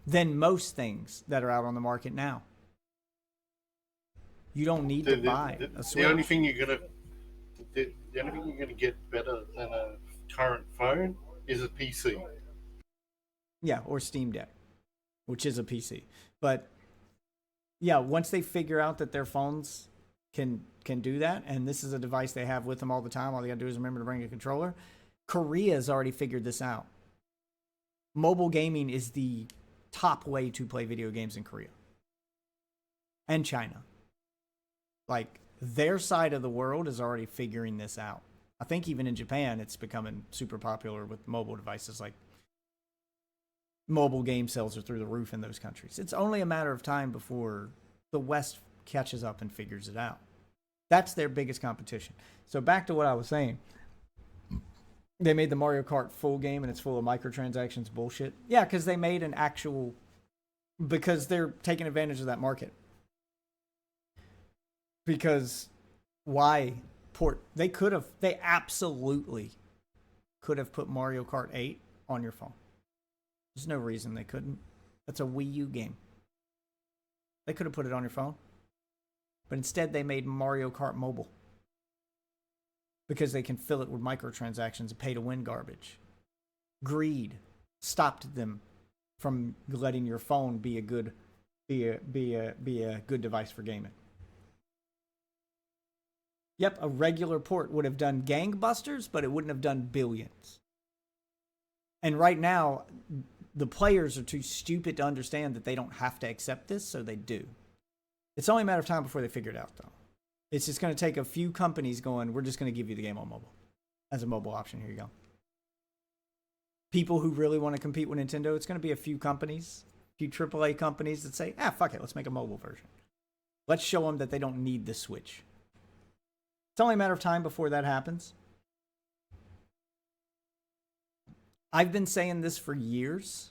than most things that are out on the market now. You don't need to buy a Switch. The only thing you're gonna get better than a current phone is a PC. Yeah, or Steam Deck, which is a PC. But yeah, once they figure out that their phones can do that, and this is a device they have with them all the time, all they gotta do is remember to bring a controller. Korea's already figured this out. Mobile gaming is the top way to play video games in Korea. And China. Like, their side of the world is already figuring this out. I think even in Japan, it's becoming super popular with mobile devices. Like, mobile game sales are through the roof in those countries. It's only a matter of time before the West catches up and figures it out. That's their biggest competition. So back to what I was saying. They made the Mario Kart full game and it's full of microtransactions bullshit. Yeah, because they made an actual... Because they're taking advantage of that market. Because why port... They absolutely could have put Mario Kart 8 on your phone. There's no reason they couldn't. That's a Wii U game. They could have put it on your phone. But instead they made Mario Kart Mobile. Because they can fill it with microtransactions and pay-to-win garbage. Greed stopped them from letting your phone be a good device for gaming. Yep, a regular port would have done gangbusters, but it wouldn't have done billions. And right now, the players are too stupid to understand that they don't have to accept this, so they do. It's only a matter of time before they figure it out, though. It's just going to take a few companies going, we're just going to give you the game on mobile. As a mobile option, here you go. People who really want to compete with Nintendo, it's going to be a few companies, a few AAA companies that say, fuck it, let's make a mobile version. Let's show them that they don't need the Switch. It's only a matter of time before that happens. I've been saying this for years,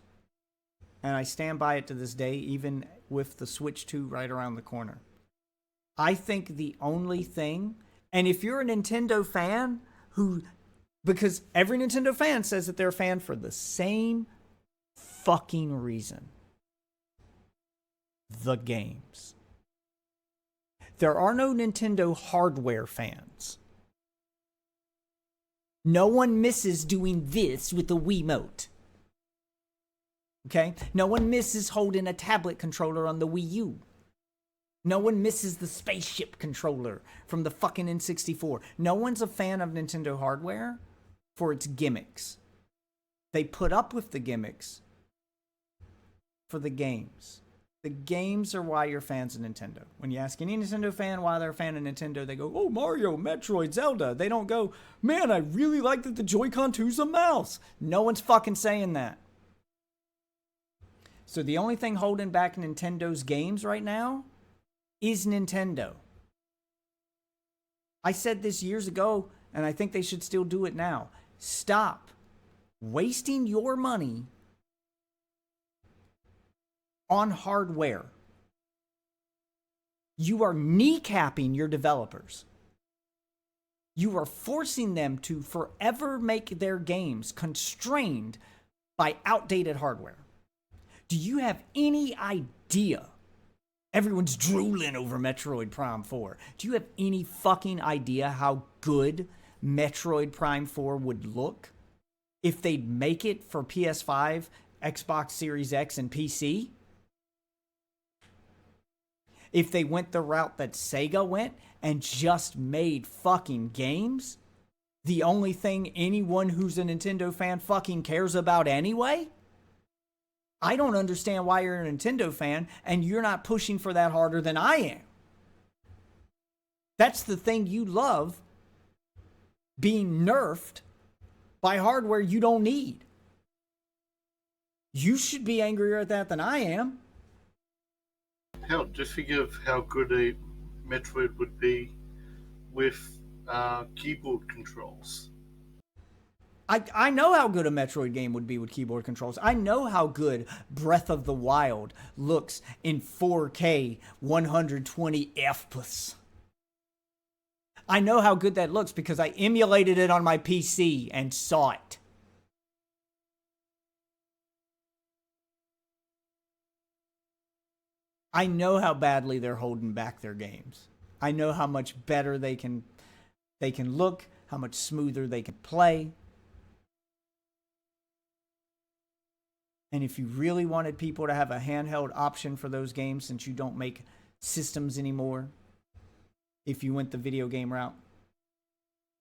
and I stand by it to this day, even with the Switch 2 right around the corner. I think the only thing, and if you're a Nintendo fan because every Nintendo fan says that they're a fan for the same fucking reason. The games. There are no Nintendo hardware fans. No one misses doing this with the Wiimote. Okay? No one misses holding a tablet controller on the Wii U. No one misses the spaceship controller from the fucking N64. No one's a fan of Nintendo hardware for its gimmicks. They put up with the gimmicks for the games. The games are why you're fans of Nintendo. When you ask any Nintendo fan why they're a fan of Nintendo, they go, oh, Mario, Metroid, Zelda. They don't go, man, I really like that the Joy-Con 2's a mouse. No one's fucking saying that. So the only thing holding back Nintendo's games right now is Nintendo. I said this years ago, and I think they should still do it now. Stop wasting your money on hardware. You are kneecapping your developers. You are forcing them to forever make their games constrained by outdated hardware. Do you have any idea? Everyone's drooling over Metroid Prime 4. Do you have any fucking idea how good Metroid Prime 4 would look if they'd make it for PS5, Xbox Series X, and PC? If they went the route that Sega went and just made fucking games, the only thing anyone who's a Nintendo fan fucking cares about anyway? I don't understand why you're a Nintendo fan and you're not pushing for that harder than I am. That's the thing you love, being nerfed by hardware you don't need. You should be angrier at that than I am. Hell, just think of how good a Metroid would be with keyboard controls. I know how good a Metroid game would be with keyboard controls. I know how good Breath of the Wild looks in 4K 120 FPS. I know how good that looks because I emulated it on my PC and saw it. I know how badly they're holding back their games. I know how much better they can look, how much smoother they can play. And if you really wanted people to have a handheld option for those games, since you don't make systems anymore, if you went the video game route,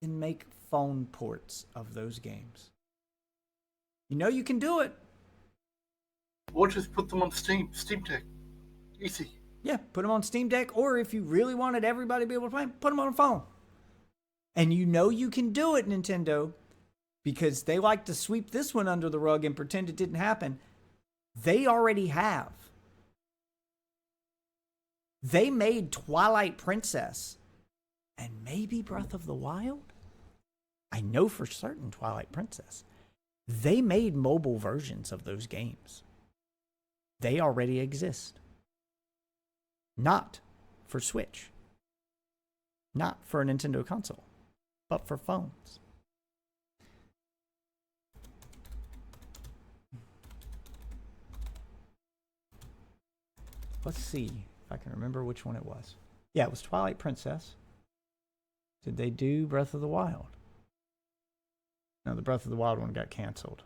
then make phone ports of those games. You know you can do it. Or just put them on Steam Deck. Easy. Yeah, put them on Steam Deck, or if you really wanted everybody to be able to play them, put them on a phone. And you know you can do it, Nintendo, because they like to sweep this one under the rug and pretend it didn't happen. They already have. They made Twilight Princess and maybe Breath of the Wild. I know for certain Twilight Princess. They made mobile versions of those games. They already exist. Not for Switch. Not for a Nintendo console, but for phones. Let's see if I can remember which one it was. Yeah, it was Twilight Princess. Did they do Breath of the Wild? No, the Breath of the Wild one got canceled.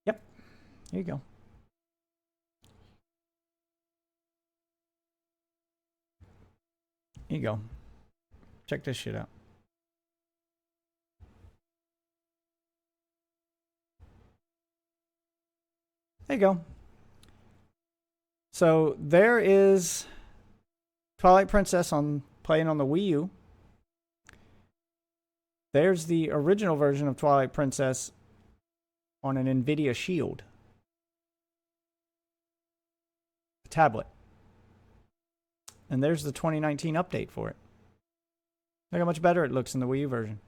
Yep. Here you go. Here you go. Check this shit out. There you go. So there is Twilight Princess playing on the Wii U. There's the original version of Twilight Princess on an NVIDIA Shield. A tablet. And there's the 2019 update for it. Look how much better it looks in the Wii U version.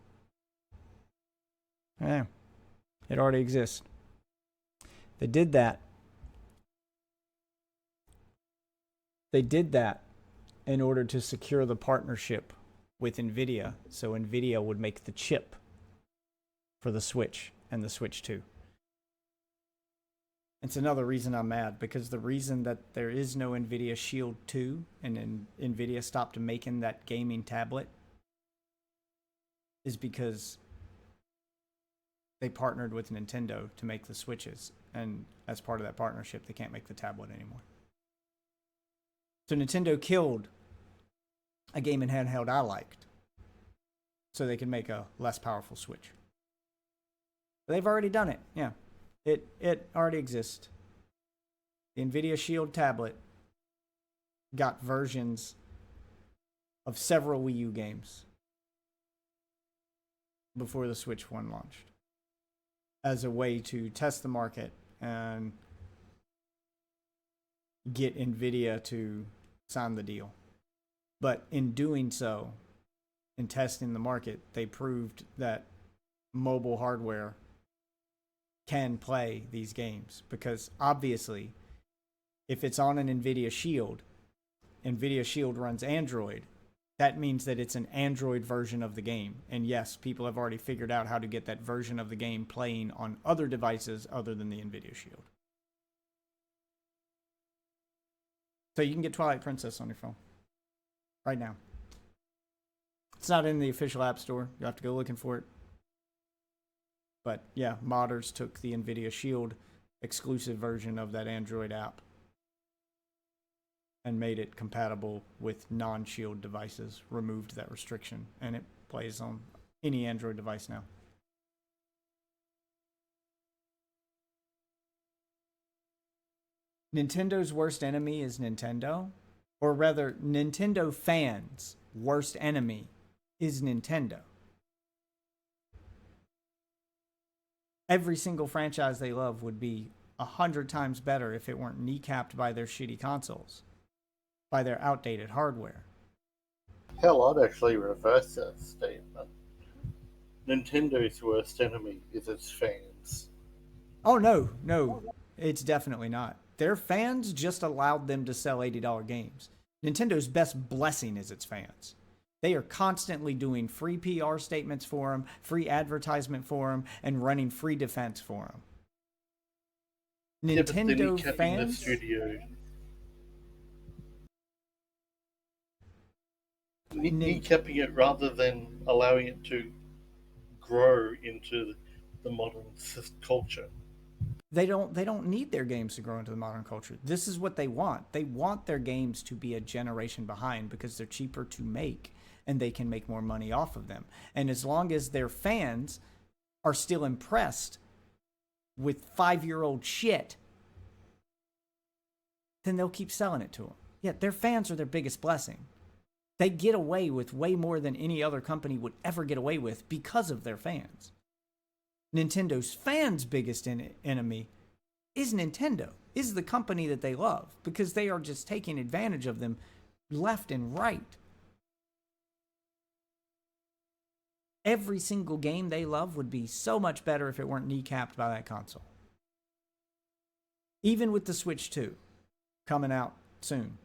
Yeah. It already exists. They did that. They did that in order to secure the partnership with NVIDIA, so NVIDIA would make the chip for the Switch and the Switch 2. It's another reason I'm mad, because the reason that there is no NVIDIA Shield 2 and NVIDIA stopped making that gaming tablet is because they partnered with Nintendo to make the Switches. And as part of that partnership, they can't make the tablet anymore. So Nintendo killed a game and handheld I liked so they can make a less powerful Switch. They've already done it. Yeah. It already exists. The NVIDIA Shield tablet got versions of several Wii U games before the Switch 1 launched, as a way to test the market and get NVIDIA to sign the deal. But in doing so, in testing the market, they proved that mobile hardware can play these games. Because obviously, if it's on an NVIDIA Shield runs Android, that means that it's an Android version of the game. And yes, people have already figured out how to get that version of the game playing on other devices other than the NVIDIA Shield. So you can get Twilight Princess on your phone right now. It's not in the official App Store. You have to go looking for it. But yeah, modders took the NVIDIA Shield exclusive version of that Android app and made it compatible with non-Shield devices, removed that restriction, and it plays on any Android device now. Nintendo's worst enemy is Nintendo, Or rather, Nintendo fans' worst enemy is Nintendo. Every single franchise they love would be 100 times better if it weren't kneecapped by their shitty consoles, by their outdated hardware. Hell, I'd actually reverse that statement. Nintendo worst enemy is its fans. Oh, no, it's definitely not. Their fans just allowed them to sell $80 games. Nintendo's best blessing is its fans. They are constantly doing free PR statements for them, free advertisement for them, and running free defense for them. Nintendo fans. The studio. Kneecapping it rather than allowing it to grow into the modern culture. They don't need their games to grow into the modern culture. This is what they want. They want their games to be a generation behind because they're cheaper to make and they can make more money off of them. And as long as their fans are still impressed with 5-year-old shit, then they'll keep selling it to them. Yeah, their fans are their biggest blessing. They get away with way more than any other company would ever get away with because of their fans. Nintendo's fans' biggest enemy is Nintendo, is the company that they love, because they are just taking advantage of them left and right. Every single game they love would be so much better if it weren't kneecapped by that console. Even with the Switch 2 coming out soon,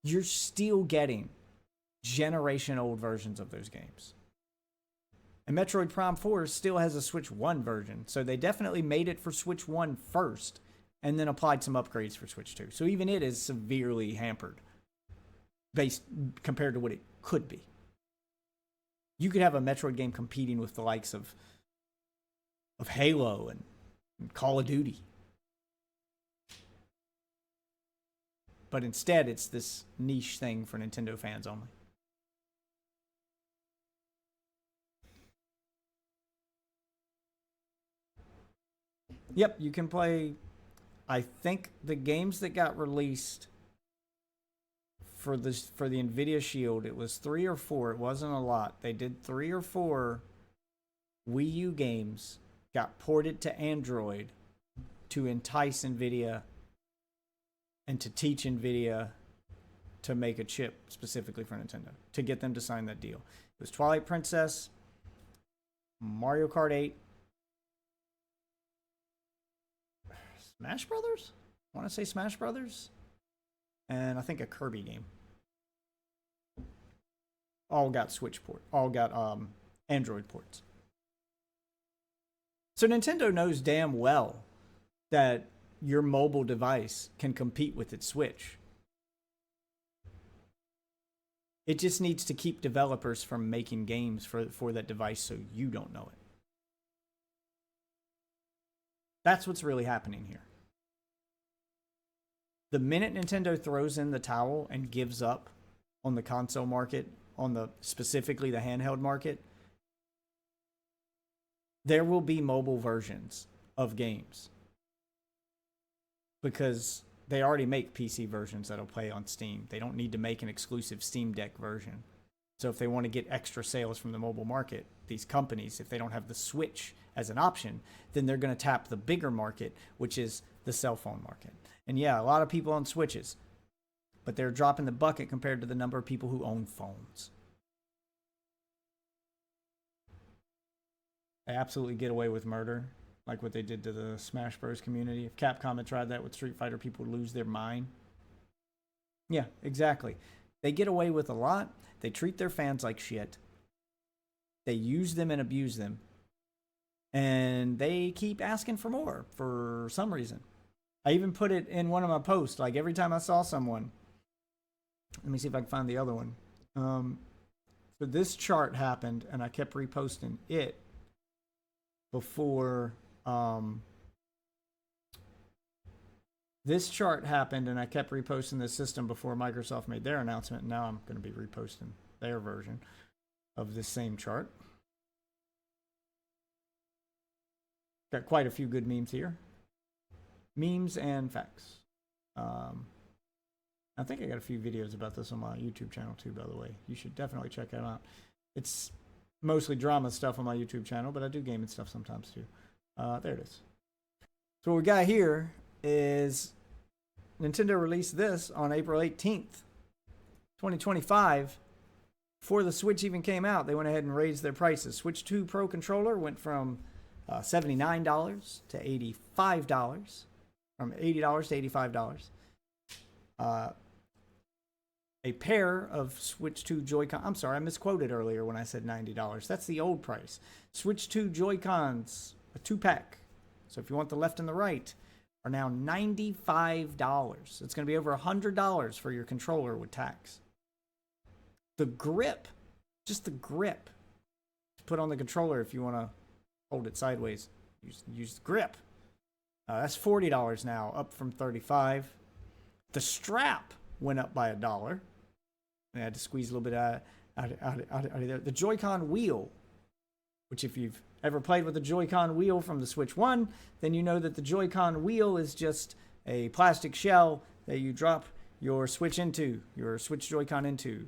you're still getting generation-old versions of those games. And Metroid Prime 4 still has a Switch 1 version, so they definitely made it for Switch 1 first, and then applied some upgrades for Switch 2. So even it is severely hampered based compared to what it could be. You could have a Metroid game competing with the likes of Halo and Call of Duty. But instead, it's this niche thing for Nintendo fans only. Yep, you can play. I think the games that got released for the Nvidia Shield, it was 3 or 4. It wasn't a lot. They did 3 or 4 Wii U games, got ported to Android to entice Nvidia and to teach Nvidia to make a chip specifically for Nintendo, to get them to sign that deal. It was Twilight Princess, Mario Kart 8, Smash Brothers? I want to say Smash Brothers. And I think a Kirby game. All got Switch port. All got Android ports. So Nintendo knows damn well that your mobile device can compete with its Switch. It just needs to keep developers from making games for that device so you don't know it. That's what's really happening here. The minute Nintendo throws in the towel and gives up on the console market, on specifically the handheld market, there will be mobile versions of games. Because they already make PC versions that'll play on Steam. They don't need to make an exclusive Steam Deck version. So if they want to get extra sales from the mobile market, these companies, if they don't have the Switch as an option, then they're going to tap the bigger market, which is the cell phone market. And yeah, a lot of people own Switches, but they're dropping the bucket compared to the number of people who own phones. They absolutely get away with murder, like what they did to the Smash Bros. Community. If Capcom had tried that with Street Fighter, people would lose their mind. Yeah, exactly. They get away with a lot. They treat their fans like shit. They use them and abuse them. And they keep asking for more for some reason. I even put it in one of my posts, like every time I saw someone. Let me see if I can find the other one. So this chart happened, and I kept reposting it before. This chart happened, and I kept reposting the system before Microsoft made their announcement. Now I'm going to be reposting their version of this same chart. Got quite a few good memes here. Memes and facts. I think I got a few videos about this on my YouTube channel too, by the way. You should definitely check that out. It's mostly drama stuff on my YouTube channel, but I do gaming stuff sometimes too. There it is. So what we got here is Nintendo released this on April 18th, 2025. Before the Switch even came out, they went ahead and raised their prices. Switch 2 Pro controller went from $79 to $85, from $80 to $85. A pair of Switch 2 Joy-Con. I'm sorry, I misquoted earlier when I said $90. That's the old price. Switch 2 Joy-Cons, a 2-pack. So if you want the left and the right, are now $95. It's going to be over $100 for your controller with tax. The grip, just the grip, put on the controller if you want to hold it sideways. Use the grip. That's $40 now, up from $35. The strap went up by $1. I had to squeeze a little bit out of there. The Joy-Con wheel, which if you've ever played with the Joy-Con wheel from the Switch 1, then you know that the Joy-Con wheel is just a plastic shell that you drop your Switch into, your Switch Joy-Con into.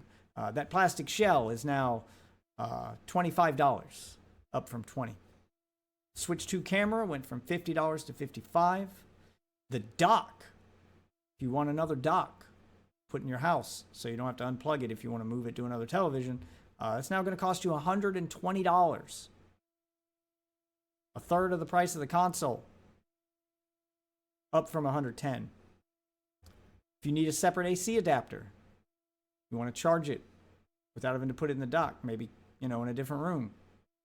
That plastic shell is now $25, up from $20. Switch 2 camera went from $50 to $55. The dock, if you want another dock, put in your house so you don't have to unplug it if you want to move it to another television, it's now going to cost you $120. A third of the price of the console, up from $110. If you need a separate AC adapter, you want to charge it without having to put it in the dock, maybe, in a different room,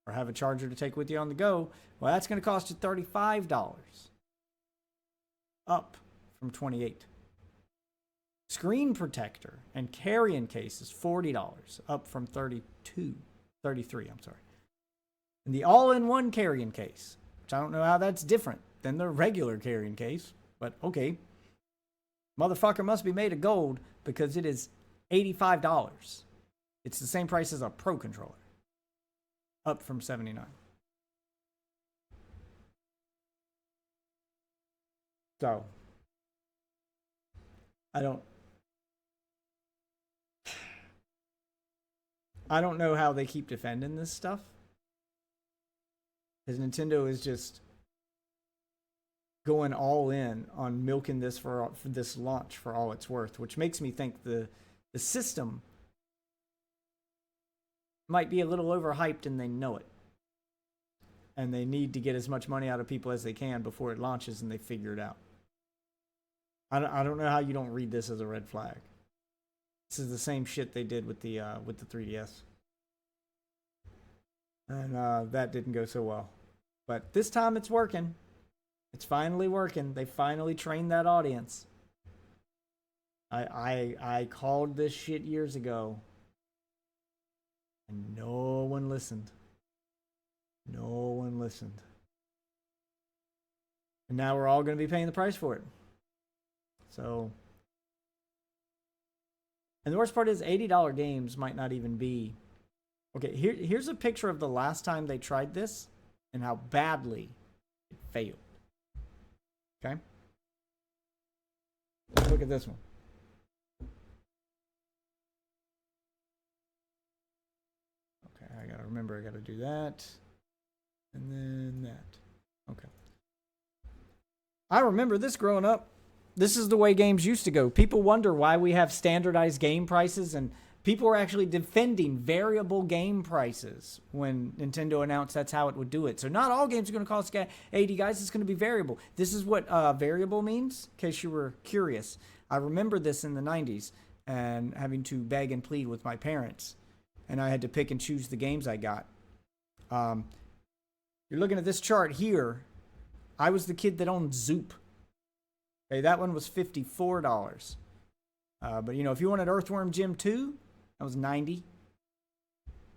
or have a charger to take with you on the go, well, that's going to cost you $35, up from $28. Screen protector and carrying case is $40, up from $33, I'm sorry. And the all-in-one carrying case, which I don't know how that's different than the regular carrying case, but okay. Motherfucker must be made of gold because it is $85. It's the same price as a Pro controller, up from $79. So, I don't know how they keep defending this stuff, because Nintendo is just going all in on milking this for this launch for all it's worth, which makes me think the system might be a little overhyped and they know it. And they need to get as much money out of people as they can before it launches and they figure it out. I don't know how you don't read this as a red flag. This is the same shit they did with the 3DS. And that didn't go so well. But this time it's working. It's finally working. They finally trained that audience. I called this shit years ago. And no one listened. No one listened. And now we're all going to be paying the price for it. So, and the worst part is $80 games might not even be. Okay, here's a picture of the last time they tried this and how badly it failed. Okay? Let's look at this one. Okay, I gotta remember, I gotta do that. And then that. Okay. I remember this growing up. This is the way games used to go. People wonder why we have standardized game prices, and people are actually defending variable game prices when Nintendo announced that's how it would do it. So not all games are going to cost $80, guys. It's going to be variable. This is what variable means, in case you were curious. I remember this in the 90s and having to beg and plead with my parents, and I had to pick and choose the games I got. You're looking at this chart here. I was the kid that owned Zoop. Okay, that one was $54. But, if you wanted Earthworm Jim 2, that was $90.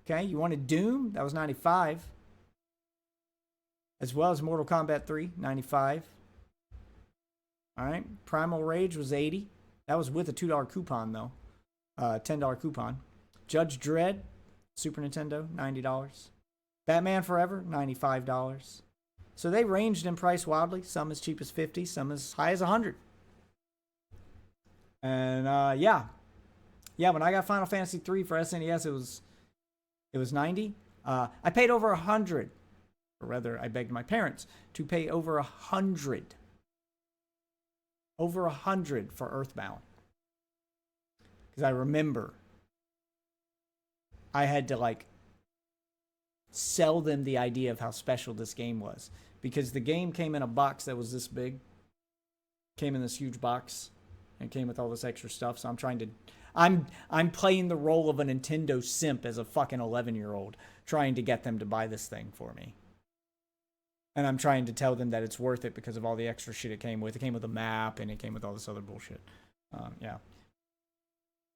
Okay, you wanted Doom, that was $95. As well as Mortal Kombat 3, $95. All right, Primal Rage was $80. That was with a $2 coupon, though. $10 coupon. Judge Dredd, Super Nintendo, $90. Batman Forever, $95. So they ranged in price wildly. Some as cheap as $50, some as high as $100. And yeah, when I got Final Fantasy 3 for SNES, it was 90. I paid over 100, or rather, I begged my parents to pay over 100, for Earthbound, because I remember I had to like sell them the idea of how special this game was, because the game came in a box that was this big, came in this huge box, and came with all this extra stuff. So I'm playing the role of a Nintendo simp as a fucking 11-year-old, trying to get them to buy this thing for me. And I'm trying to tell them that it's worth it because of all the extra shit it came with. It came with a map, and it came with all this other bullshit. Yeah.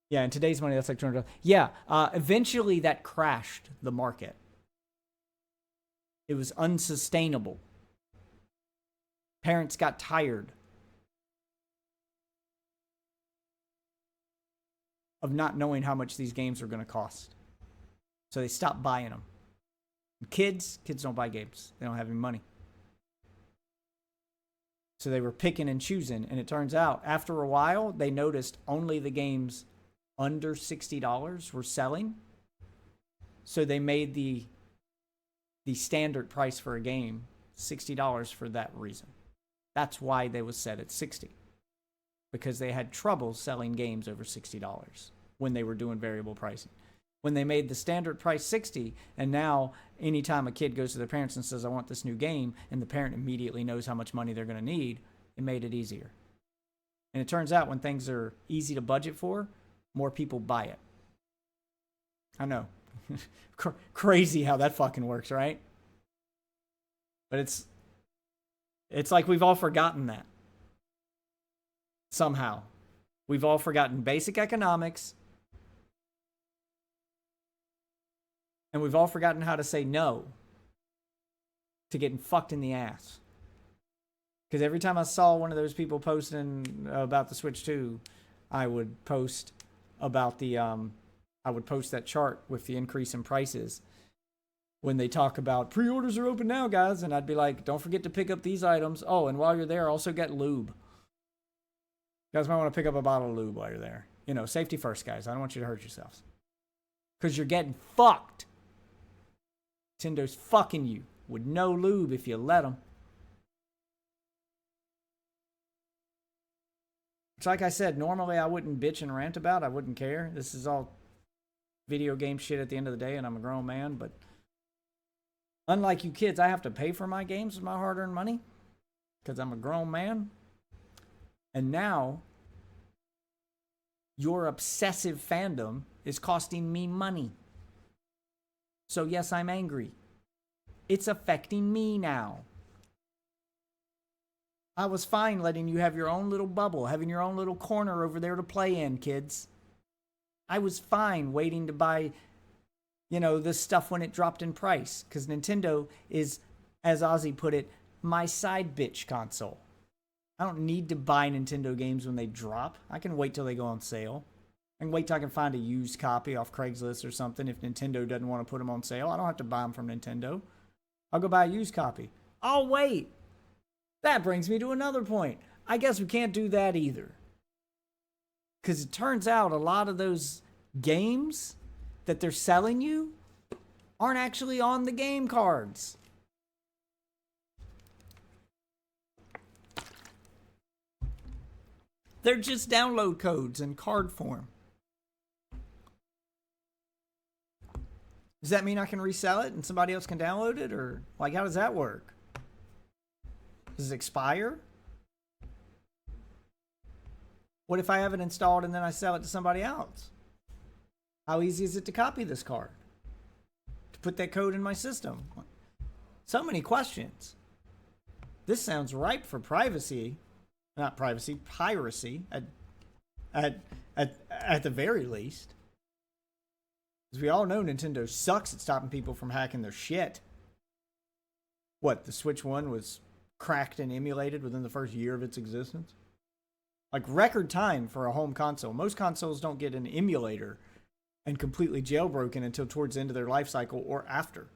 Yeah, in today's money, that's like $200. Yeah, eventually that crashed the market. It was unsustainable. Parents got tired of not knowing how much these games were going to cost. So they stopped buying them. Kids don't buy games. They don't have any money. So they were picking and choosing. And it turns out, after a while, they noticed only the games under $60 were selling. So they made the standard price for a game $60 for that reason. That's why they was set at 60. Because they had trouble selling games over $60 when they were doing variable pricing. When they made the standard price 60, and now anytime a kid goes to their parents and says, I want this new game, and the parent immediately knows how much money they're going to need, it made it easier. And it turns out when things are easy to budget for, more people buy it. I know. Crazy how that fucking works, right? But it's like we've all forgotten that. Somehow. We've all forgotten basic economics. And we've all forgotten how to say no to getting fucked in the ass. Because every time I saw one of those people posting about the Switch 2, I would post about I would post that chart with the increase in prices when they talk about pre-orders are open now, guys. And I'd be like, don't forget to pick up these items. Oh, and while you're there, also get lube. You guys might want to pick up a bottle of lube while you're there. You know, safety first, guys. I don't want you to hurt yourselves. Because you're getting fucked. Nintendo's fucking you with no lube if you let them. Which, like I said, normally I wouldn't bitch and rant about. I wouldn't care. This is all video game shit at the end of the day, and I'm a grown man. But unlike you kids, I have to pay for my games with my hard-earned money because I'm a grown man. And now, your obsessive fandom is costing me money. So yes, I'm angry. It's affecting me now. I was fine letting you have your own little bubble, having your own little corner over there to play in, kids. I was fine waiting to buy, this stuff when it dropped in price. Because Nintendo is, as Ozzy put it, my side bitch console. I don't need to buy Nintendo games when they drop. I can wait till they go on sale. I can wait till I can find a used copy off Craigslist or something if Nintendo doesn't want to put them on sale. I don't have to buy them from Nintendo. I'll go buy a used copy. I'll wait. That brings me to another point. I guess we can't do that either. Because it turns out a lot of those games that they're selling you aren't actually on the game cards. They're just download codes in card form. Does that mean I can resell it and somebody else can download it? Or, how does that work? Does it expire? What if I have it installed and then I sell it to somebody else? How easy is it to copy this card? To put that code in my system? So many questions. This sounds ripe for privacy. Not privacy, piracy at the very least. Because we all know Nintendo sucks at stopping people from hacking their shit. What, the Switch 1 was cracked and emulated within the first year of its existence? Record time for a home console. Most consoles don't get an emulator and completely jailbroken until towards the end of their life cycle or after.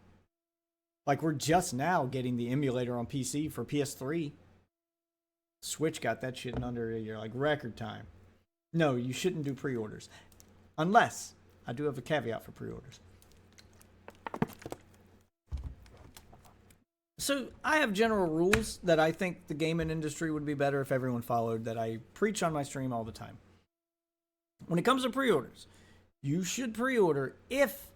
We're just now getting the emulator on PC for PS3. Switch got that shit in under a year, record time. No, you shouldn't do pre-orders. Unless, I do have a caveat for pre-orders. So I have general rules that I think the gaming industry would be better if everyone followed, that I preach on my stream all the time. When it comes to pre-orders, you should pre-order if,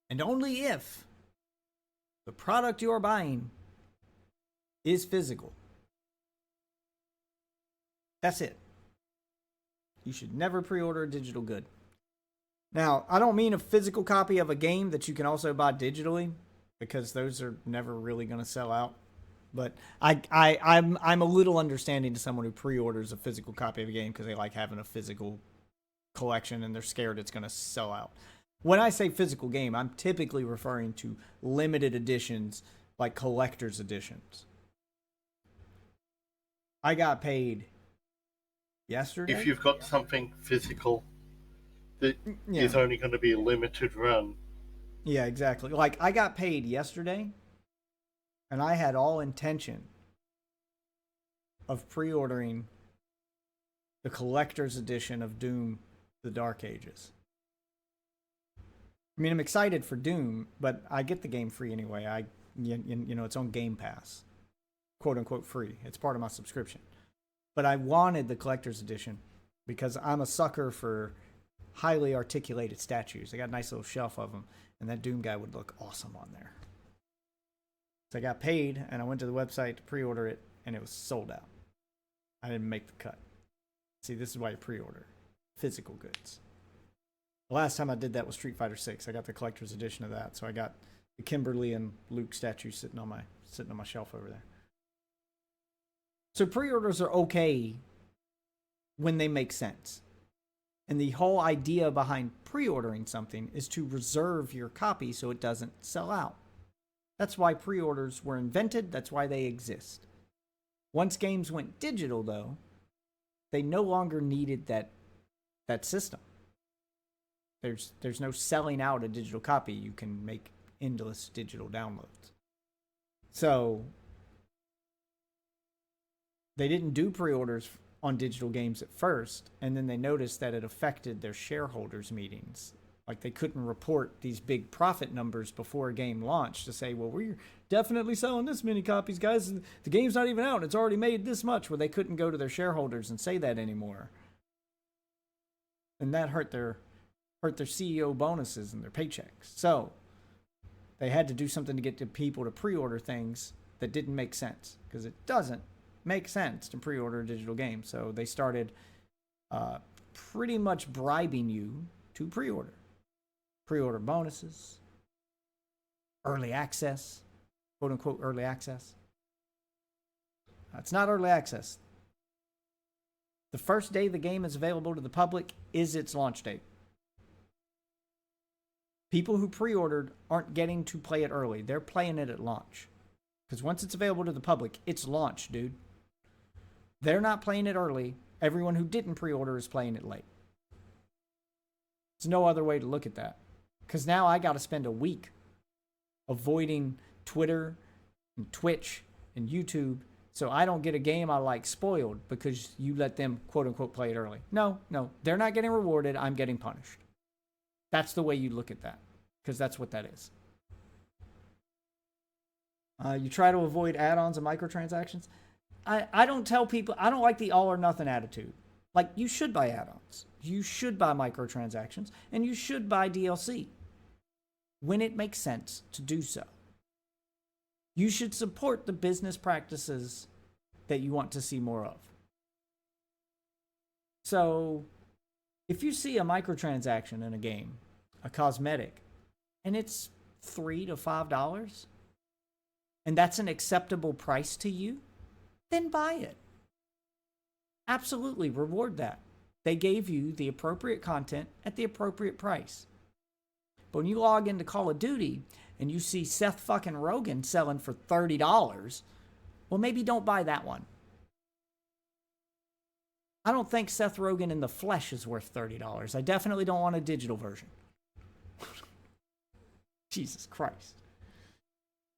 and only if, the product you are buying is physical. That's it. You should never pre-order a digital good. Now, I don't mean a physical copy of a game that you can also buy digitally, because those are never really going to sell out. But I'm a little understanding to someone who pre-orders a physical copy of a game because they like having a physical collection and they're scared it's going to sell out. When I say physical game, I'm typically referring to limited editions, like collector's editions. I got paid yesterday. If you've got something physical that is only going to be a limited run. Yeah, exactly. Like, I got paid yesterday, and I had all intention of pre-ordering the collector's edition of Doom: The Dark Ages. I mean, I'm excited for Doom, but I get the game free anyway. You know, it's on Game Pass, quote unquote free. It's part of my subscription. But I wanted the collector's edition because I'm a sucker for highly articulated statues. I got a nice little shelf of them, and that Doom guy would look awesome on there. So I got paid, and I went to the website to pre-order it, and it was sold out. I didn't make the cut. See, this is why you pre-order physical goods. The last time I did that was Street Fighter 6. I got the collector's edition of that, so I got the Kimberly and Luke statues sitting on my shelf over there. So pre-orders are okay when they make sense. And the whole idea behind pre-ordering something is to reserve your copy so it doesn't sell out. That's why pre-orders were invented. That's why they exist. Once games went digital, though, they no longer needed that system. There's no selling out a digital copy. You can make endless digital downloads. So they didn't do pre-orders on digital games at first, and then they noticed that it affected their shareholders' meetings. Like, they couldn't report these big profit numbers before a game launched to say, well, we're definitely selling this many copies, guys. The game's not even out. It's already made this much. Well, they couldn't go to their shareholders and say that anymore. And that hurt their CEO bonuses and their paychecks. So they had to do something to get the people to pre-order things that didn't make sense, because it doesn't make sense to pre-order a digital game. So they started pretty much bribing you to pre-order. Pre-order bonuses, early access, quote unquote early access. It's not early access. The first day the game is available to the public is its launch date. People who pre-ordered aren't getting to play it early. They're playing it at launch. Because once it's available to the public, it's launch, dude. They're not playing it early. Everyone who didn't pre-order is playing it late. There's no other way to look at that. Because now I got to spend a week avoiding Twitter and Twitch and YouTube so I don't get a game I like spoiled because you let them, quote unquote, play it early. No, they're not getting rewarded. I'm getting punished. That's the way you look at that, because that's what that is. You try to avoid add-ons and microtransactions. I don't tell people, I don't like the all or nothing attitude. Like, you should buy add-ons. You should buy microtransactions, and you should buy DLC when it makes sense to do so. You should support the business practices that you want to see more of. So, if you see a microtransaction in a game, a cosmetic, and it's $3 to $5, and that's an acceptable price to you, then buy it. Absolutely, reward that. They gave you the appropriate content at the appropriate price. But when you log into Call of Duty and you see Seth fucking Rogen selling for $30, well, maybe don't buy that one. I don't think Seth Rogen in the flesh is worth $30. I definitely don't want a digital version. Jesus Christ.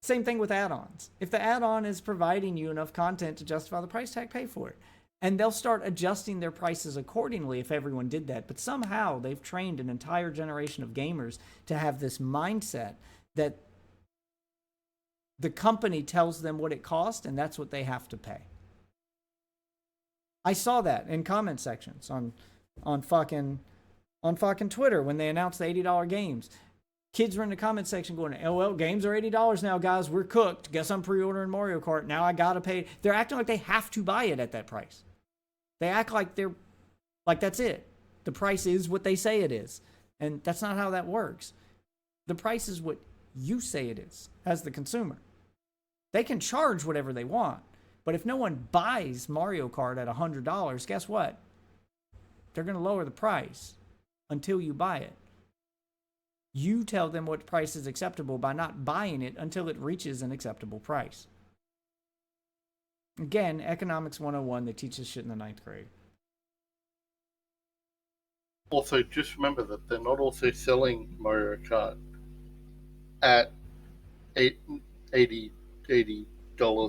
Same thing with add-ons. If the add-on is providing you enough content to justify the price tag, pay for it. And they'll start adjusting their prices accordingly if everyone did that. But somehow they've trained an entire generation of gamers to have this mindset that the company tells them what it costs and that's what they have to pay. I saw that in comment sections on fucking Twitter when they announced the $80 games. Kids were in the comment section going, "Oh well, games are $80 now, guys. We're cooked. Guess I'm pre-ordering Mario Kart. Now I gotta pay." They're acting like they have to buy it at that price. They act like that's it. The price is what they say it is. And that's not how that works. The price is what you say it is as the consumer. They can charge whatever they want. But if no one buys Mario Kart at $100, guess what? They're going to lower the price until you buy it. You tell them what price is acceptable by not buying it until it reaches an acceptable price. Again, Economics 101, they teach this shit in the 9th grade. Also, just remember that they're not also selling Mario Kart at $80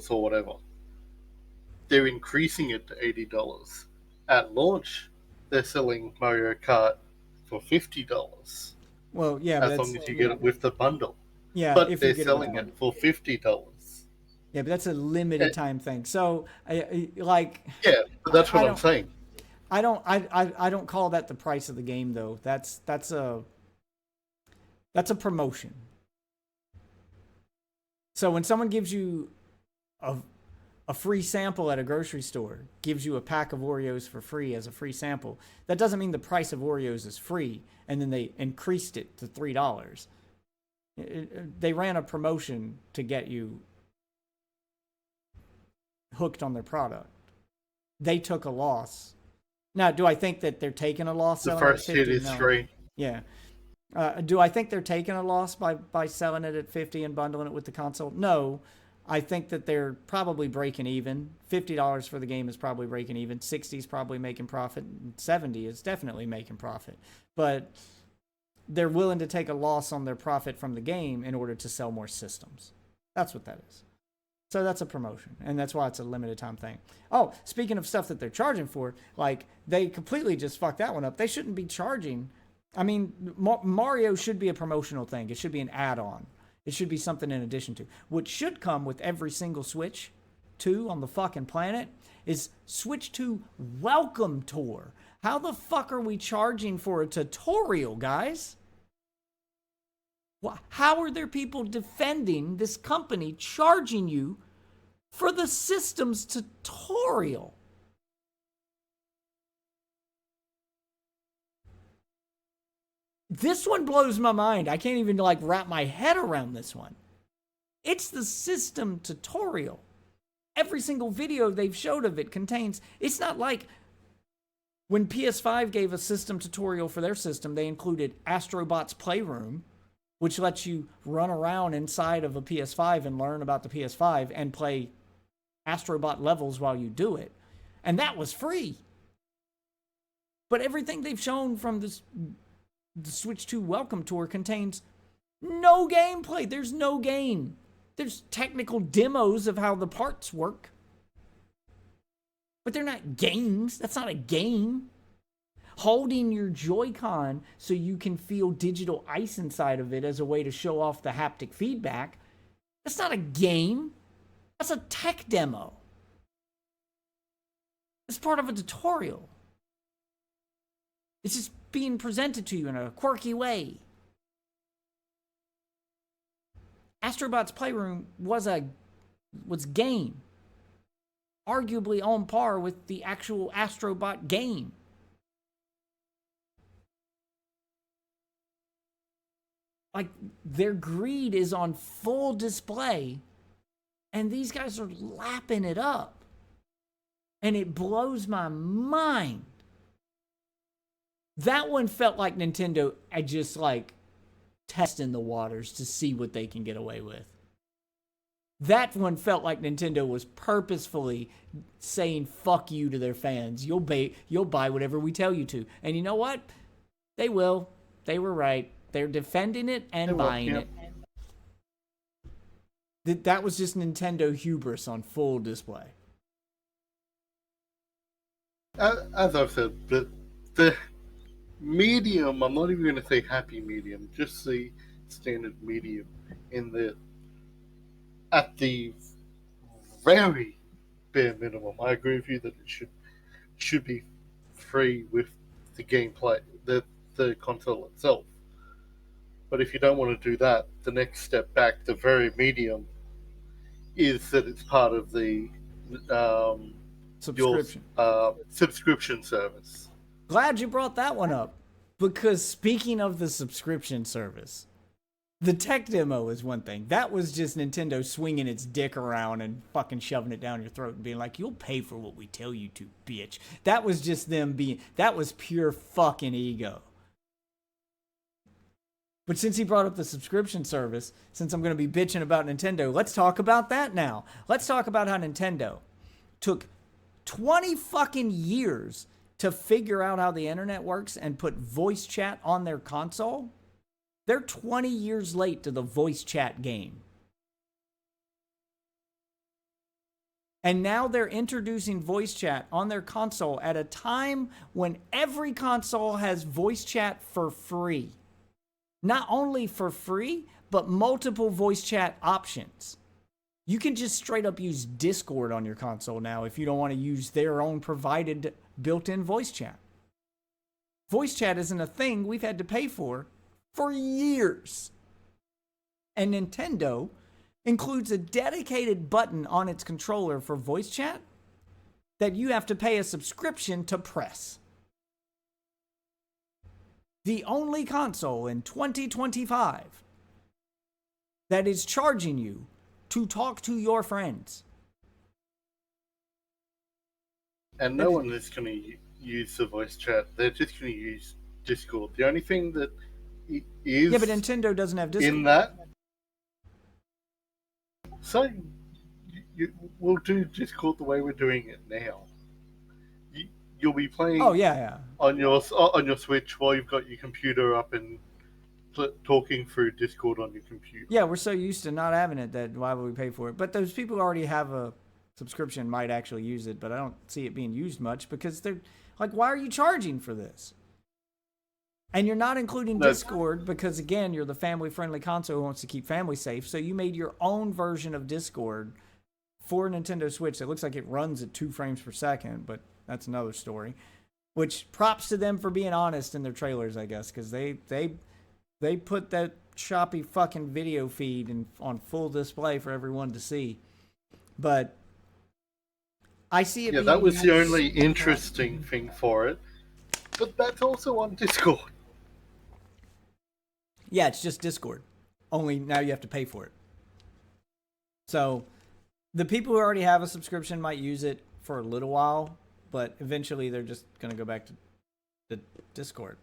or whatever. They're increasing it to $80. At launch, they're selling Mario Kart for $50. Well, yeah, as long as you get it with the bundle. Yeah, but if they're you get selling it for $50. Yeah, but that's a limited time thing. So, yeah, but that's what I'm saying. I don't call that the price of the game though. That's a promotion. So when someone gives you a free sample at a grocery store, gives you a pack of Oreos for free as a free sample, that doesn't mean the price of Oreos is free and then they increased it to $3. They ran a promotion to get you hooked on their product. They took a loss. Now, do I think that they're taking a loss? The first hit is free. Yeah. Do I think they're taking a loss by selling it at $50 and bundling it with the console? No. I think that they're probably breaking even. $50 for the game is probably breaking even. $60 is probably making profit. $70 is definitely making profit. But they're willing to take a loss on their profit from the game in order to sell more systems. That's what that is. So that's a promotion, and that's why it's a limited time thing. Oh, speaking of stuff that they're charging for, like, they completely just fucked that one up. They shouldn't be charging. I mean, Mario should be a promotional thing. It should be an add-on. It should be something in addition to. What should come with every single Switch 2 on the fucking planet is Switch 2 Welcome Tour. How the fuck are we charging for a tutorial, guys? How are there people defending this company charging you for the system's tutorial? This one blows my mind. I can't even wrap my head around this one. It's the system tutorial. Every single video they've showed of it contains, it's not like when PS5 gave a system tutorial for their system, they included Astrobot's Playroom, which lets you run around inside of a PS5 and learn about the PS5 and play Astrobot levels while you do it. And that was free. But everything they've shown from the Switch 2 Welcome Tour contains no gameplay. There's no game. There's technical demos of how the parts work. But they're not games. That's not a game. Holding your Joy-Con so you can feel digital ice inside of it as a way to show off the haptic feedback. That's not a game. That's a tech demo. It's part of a tutorial. It's just being presented to you in a quirky way. Astrobot's Playroom was game. Arguably on par with the actual Astrobot game. Like, their greed is on full display, and these guys are lapping it up. And it blows my mind. That one felt like Nintendo just testing the waters to see what they can get away with. That one felt like Nintendo was purposefully saying fuck you to their fans. You'll buy whatever we tell you to. And you know what? They will. They were right. They're defending it and buying it. That was just Nintendo hubris on full display. as I've said, the medium, I'm not even going to say happy medium, just the standard medium, in the at the very bare minimum. I agree with you that it should be free with the gameplay, the console itself. But if you don't want to do that, the next step back, the very medium, is that it's part of the Subscription. Your subscription service. Glad you brought that one up. Because speaking of the subscription service, the tech demo is one thing. That was just Nintendo swinging its dick around and fucking shoving it down your throat and being like, you'll pay for what we tell you to, bitch. That was just them being, that was pure fucking ego. But since he brought up the subscription service, since I'm going to be bitching about Nintendo, let's talk about that now. Let's talk about how Nintendo took 20 fucking years to figure out how the internet works and put voice chat on their console. They're 20 years late to the voice chat game. And now they're introducing voice chat on their console at a time when every console has voice chat for free. Not only for free, but multiple voice chat options. You can just straight up use Discord on your console now if you don't want to use their own provided built-in voice chat. Voice chat isn't a thing we've had to pay for years. And Nintendo includes a dedicated button on its controller for voice chat that you have to pay a subscription to press. The only console in 2025 that is charging you to talk to your friends. And no one is going to use the voice chat. They're just going to use Discord. The only thing that is... Yeah, but Nintendo doesn't have Discord. In that... So, we'll do Discord the way we're doing it now. You'll be playing on your Switch while you've got your computer up and talking through Discord on your computer. Yeah, we're so used to not having it that why would we pay for it? But those people who already have a subscription might actually use it, but I don't see it being used much because they're like, why are you charging for this? And you're not including Discord because, again, you're the family-friendly console who wants to keep family safe, so you made your own version of Discord for Nintendo Switch. It looks like it runs at 2 frames per second, but that's another story. Which, props to them for being honest in their trailers, I guess, because they put that choppy fucking video feed on full display for everyone to see. But I see it. Yeah, that was the only interesting thing for it. But that's also on Discord. Yeah, it's just Discord. Only now you have to pay for it. So the people who already have a subscription might use it for a little while, but eventually they're just going to go back to the Discord.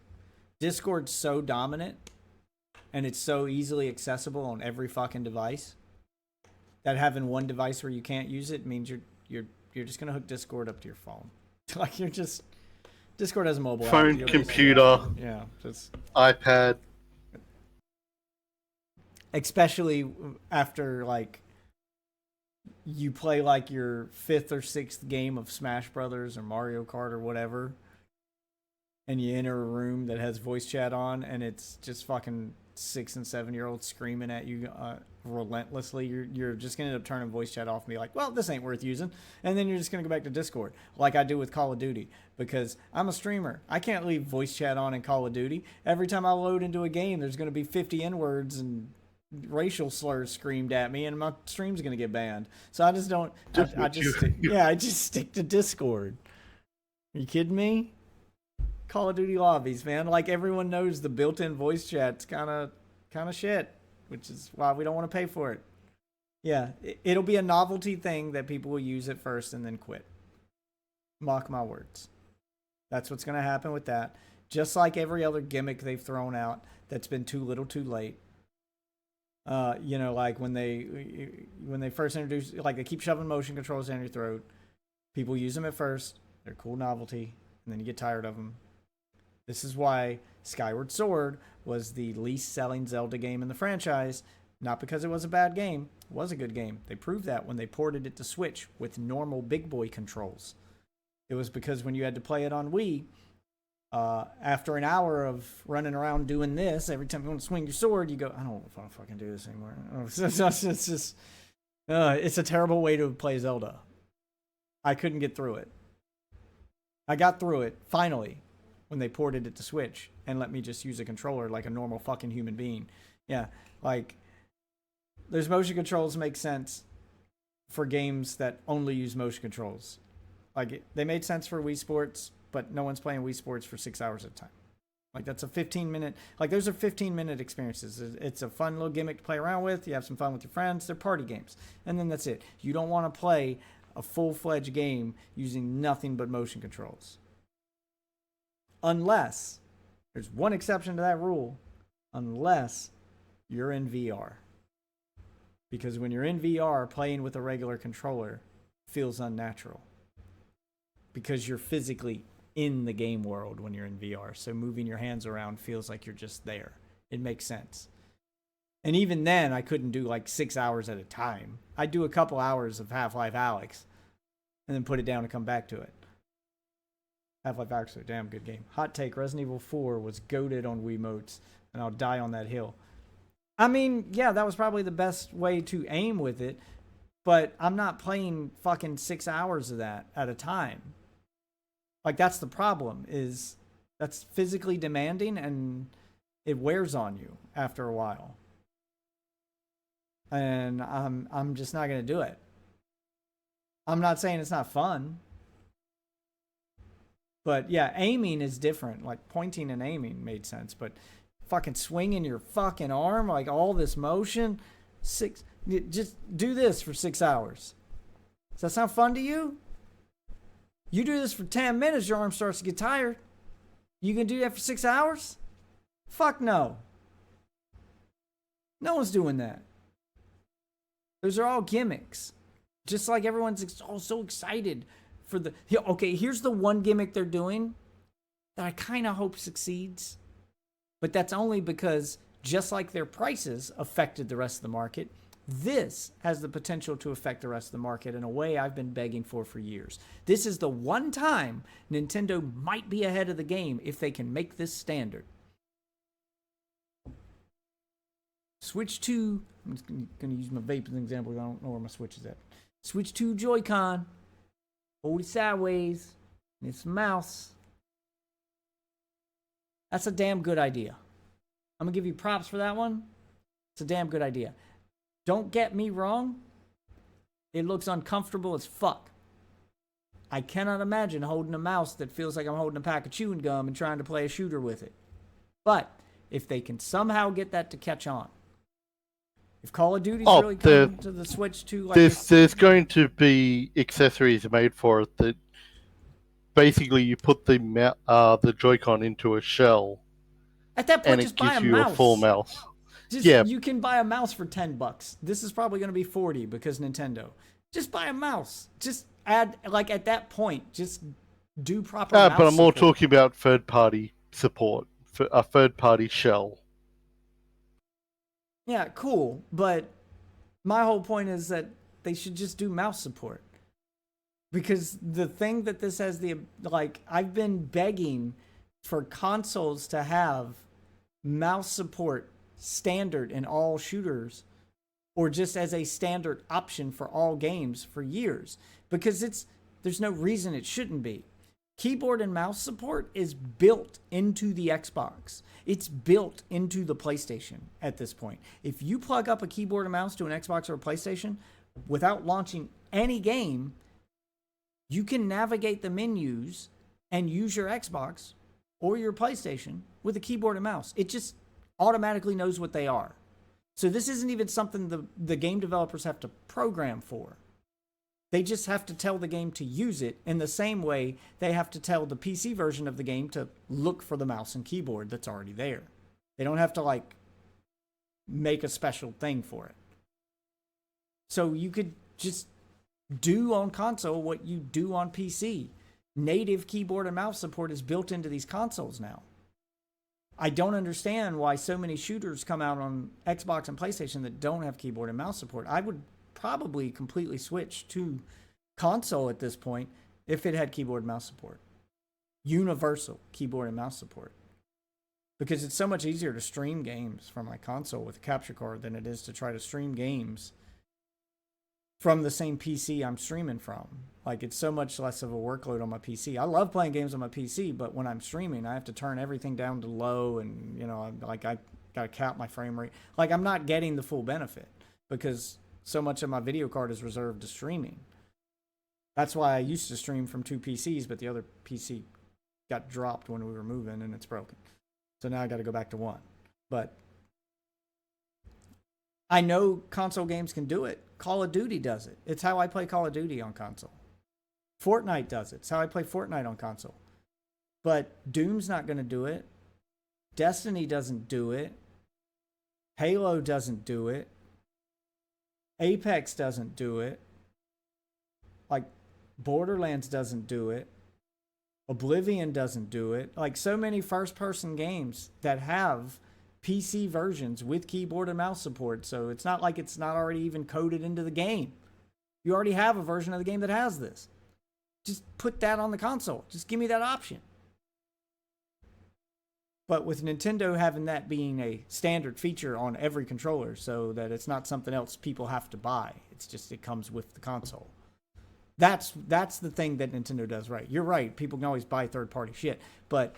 Discord's so dominant and it's so easily accessible on every fucking device that having one device where you can't use it means you're just going to hook Discord up to your phone. Like you're just Discord has a mobile phone, app. computer, just iPad. Especially after like you play like your 5th or 6th game of Smash Brothers or Mario Kart or whatever, and you enter a room that has voice chat on, and it's just fucking 6 and 7-year-olds screaming at you relentlessly. You're just gonna end up turning voice chat off and be like, well, this ain't worth using, and then you're just gonna go back to Discord like I do with Call of Duty, because I'm a streamer. I can't leave voice chat on in Call of Duty. Every time I load into a game, there's gonna be 50 N-words and racial slurs screamed at me, and my stream's gonna get banned. So I just don't. I just stick to Discord. Are you kidding me? Call of Duty lobbies, man. Like everyone knows, the built-in voice chat's kind of shit, which is why we don't want to pay for it. Yeah, it'll be a novelty thing that people will use at first and then quit. Mark my words. That's what's gonna happen with that. Just like every other gimmick they've thrown out that's been too little, too late. Like when they first introduced, like they keep shoving motion controls down your throat. People use them at first. They're cool novelty, and then you get tired of them. This is why Skyward Sword was the least selling Zelda game in the franchise. Not because it was a bad game. It was a good game. They proved that when they ported it to Switch with normal big boy controls. It was because when you had to play it on Wii, after an hour of running around doing this, every time you want to swing your sword, you go, I don't want to fucking do this anymore. It's just, it's a terrible way to play Zelda. I couldn't get through it. I got through it, finally, when they ported it to Switch and let me just use a controller like a normal fucking human being. Yeah, like, there's motion controls make sense for games that only use motion controls. Like, they made sense for Wii Sports, but no one's playing Wii Sports for 6 hours at a time. Like, that's a 15-minute... Like, those are 15-minute experiences. It's a fun little gimmick to play around with. You have some fun with your friends. They're party games. And then that's it. You don't want to play a full-fledged game using nothing but motion controls. Unless... There's one exception to that rule. Unless you're in VR. Because when you're in VR, playing with a regular controller feels unnatural. Because you're physically in the game world when you're in VR. So moving your hands around feels like you're just there. It makes sense. And even then, I couldn't do like 6 hours at a time. I'd do a couple hours of Half-Life Alyx and then put it down and come back to it. Half-Life Alyx is a damn good game. Hot take, Resident Evil 4 was goated on Wiimotes, and I'll die on that hill. I mean, yeah, that was probably the best way to aim with it, but I'm not playing fucking 6 hours of that at a time. Like, that's the problem, is that's physically demanding and it wears on you after a while. And I'm just not going to do it. I'm not saying it's not fun. But yeah, aiming is different. Like, pointing and aiming made sense, but fucking swinging your fucking arm, like all this motion, just do this for 6 hours. Does that sound fun to you? You do this for 10 minutes, your arm starts to get tired. You can do that for 6 hours? Fuck no. No one's doing that. Those are all gimmicks. Just like everyone's all so excited for the... Okay, here's the one gimmick they're doing that I kind of hope succeeds. But that's only because, just like their prices affected the rest of the market, this has the potential to affect the rest of the market in a way I've been begging for years. This is the one time Nintendo might be ahead of the game if they can make this standard. Switch 2... I'm just going to use my vape as an example. I don't know where my Switch is at. Switch 2 Joy-Con. Hold it sideways. And it's a mouse. That's a damn good idea. I'm going to give you props for that one. It's a damn good idea. Don't get me wrong. It looks uncomfortable as fuck. I cannot imagine holding a mouse that feels like I'm holding a pack of chewing gum and trying to play a shooter with it. But if they can somehow get that to catch on. If Call of Duty's really coming to the Switch too, like there's going to be accessories made for it that basically you put the Joy-Con into a shell. At that point, just buy a mouse. And it gives you a full mouse. You can buy a mouse for $10. This is probably going to be $40 because Nintendo. Just buy a mouse. Just add, like, at that point, just do proper mouse but I'm more support. talking about third-party support, for a third-party shell. Yeah, cool. But my whole point is that they should just do mouse support. Because the thing that this has I've been begging for consoles to have mouse support standard in all shooters, or just as a standard option for all games for years, because there's no reason it shouldn't be. Keyboard and mouse support is built into the Xbox. It's built into the PlayStation at this point. If you plug up a keyboard and mouse to an Xbox or a PlayStation without launching any game, you can navigate the menus and use your Xbox or your PlayStation with a keyboard and mouse. It just automatically knows what they are. So this isn't even something the game developers have to program for. They just have to tell the game to use it in the same way they have to tell the PC version of the game to look for the mouse and keyboard that's already there. They don't have to, make a special thing for it. So you could just do on console what you do on PC. Native keyboard and mouse support is built into these consoles now. I don't understand why so many shooters come out on Xbox and PlayStation that don't have keyboard and mouse support. I would probably completely switch to console at this point if it had keyboard and mouse support. Universal keyboard and mouse support. Because it's so much easier to stream games from my console with a capture card than it is to try to stream games from the same PC I'm streaming from. Like, it's so much less of a workload on my PC. I love playing games on my PC, but when I'm streaming, I have to turn everything down to low, and, I got to cap my frame rate. Like, I'm not getting the full benefit because so much of my video card is reserved to streaming. That's why I used to stream from 2 PCs, but the other PC got dropped when we were moving, and it's broken. So now I got to go back to 1. But I know console games can do it. Call of Duty does it. It's how I play Call of Duty on console. Fortnite does it. It's how I play Fortnite on console. But Doom's not going to do it. Destiny doesn't do it. Halo doesn't do it. Apex doesn't do it. Like, Borderlands doesn't do it. Oblivion doesn't do it. Like, so many first-person games that have PC versions with keyboard and mouse support. So it's not like it's not already even coded into the game. You already have a version of the game that has this. Just put that on the console. Just give me that option. But with Nintendo having that being a standard feature on every controller so that it's not something else people have to buy. It's just, it comes with the console. That's the thing that Nintendo does right. You're right. People can always buy third-party shit. But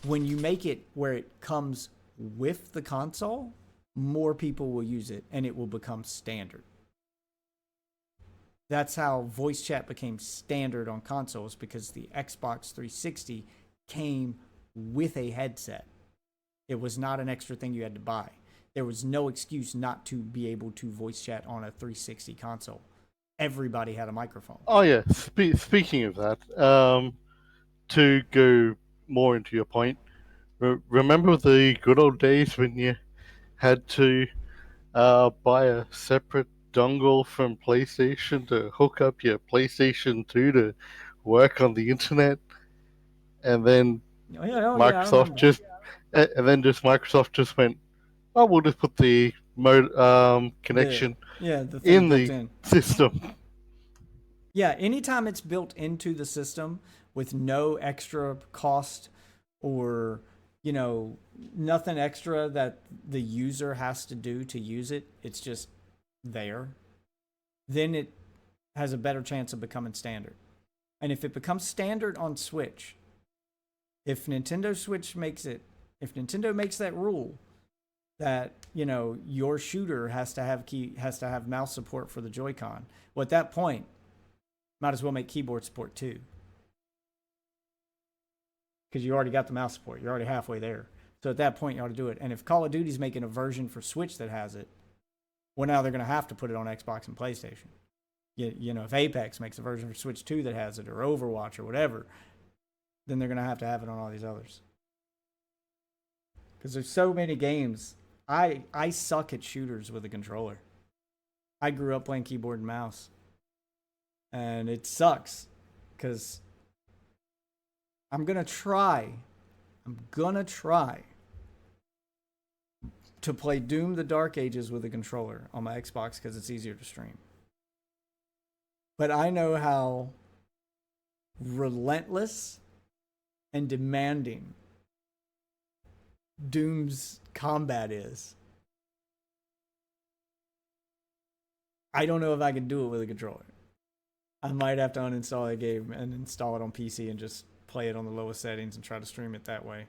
when you make it where it comes with the console, more people will use it, and it will become standard. That's how voice chat became standard on consoles, because the Xbox 360 came with a headset. It was not an extra thing you had to buy. There was no excuse not to be able to voice chat on a 360 console. Everybody had a microphone. Oh yeah. Speaking of that, to go more into your point, remember the good old days when you had to buy a separate dongle from PlayStation to hook up your PlayStation 2 to work on the internet, and then Microsoft Microsoft just went, "Oh, we'll just put the connection the in the system." Yeah, anytime it's built into the system with no extra cost or, nothing extra that the user has to do to use it, it's just there, then it has a better chance of becoming standard. And if it becomes standard on Switch, if Nintendo makes that rule that, your shooter has to have mouse support for the Joy-Con, well, at that point, might as well make keyboard support too. Because you already got the mouse support. You're already halfway there. So at that point, you ought to do it. And if Call of Duty's making a version for Switch that has it, well, now they're going to have to put it on Xbox and PlayStation. If Apex makes a version for Switch 2 that has it, or Overwatch or whatever, then they're going to have it on all these others. Because there's so many games. I suck at shooters with a controller. I grew up playing keyboard and mouse. And it sucks because I'm going to try to play Doom the Dark Ages with a controller on my Xbox because it's easier to stream. But I know how relentless and demanding Doom's combat is. I don't know if I can do it with a controller. I might have to uninstall the game and install it on PC and just play it on the lowest settings and try to stream it that way.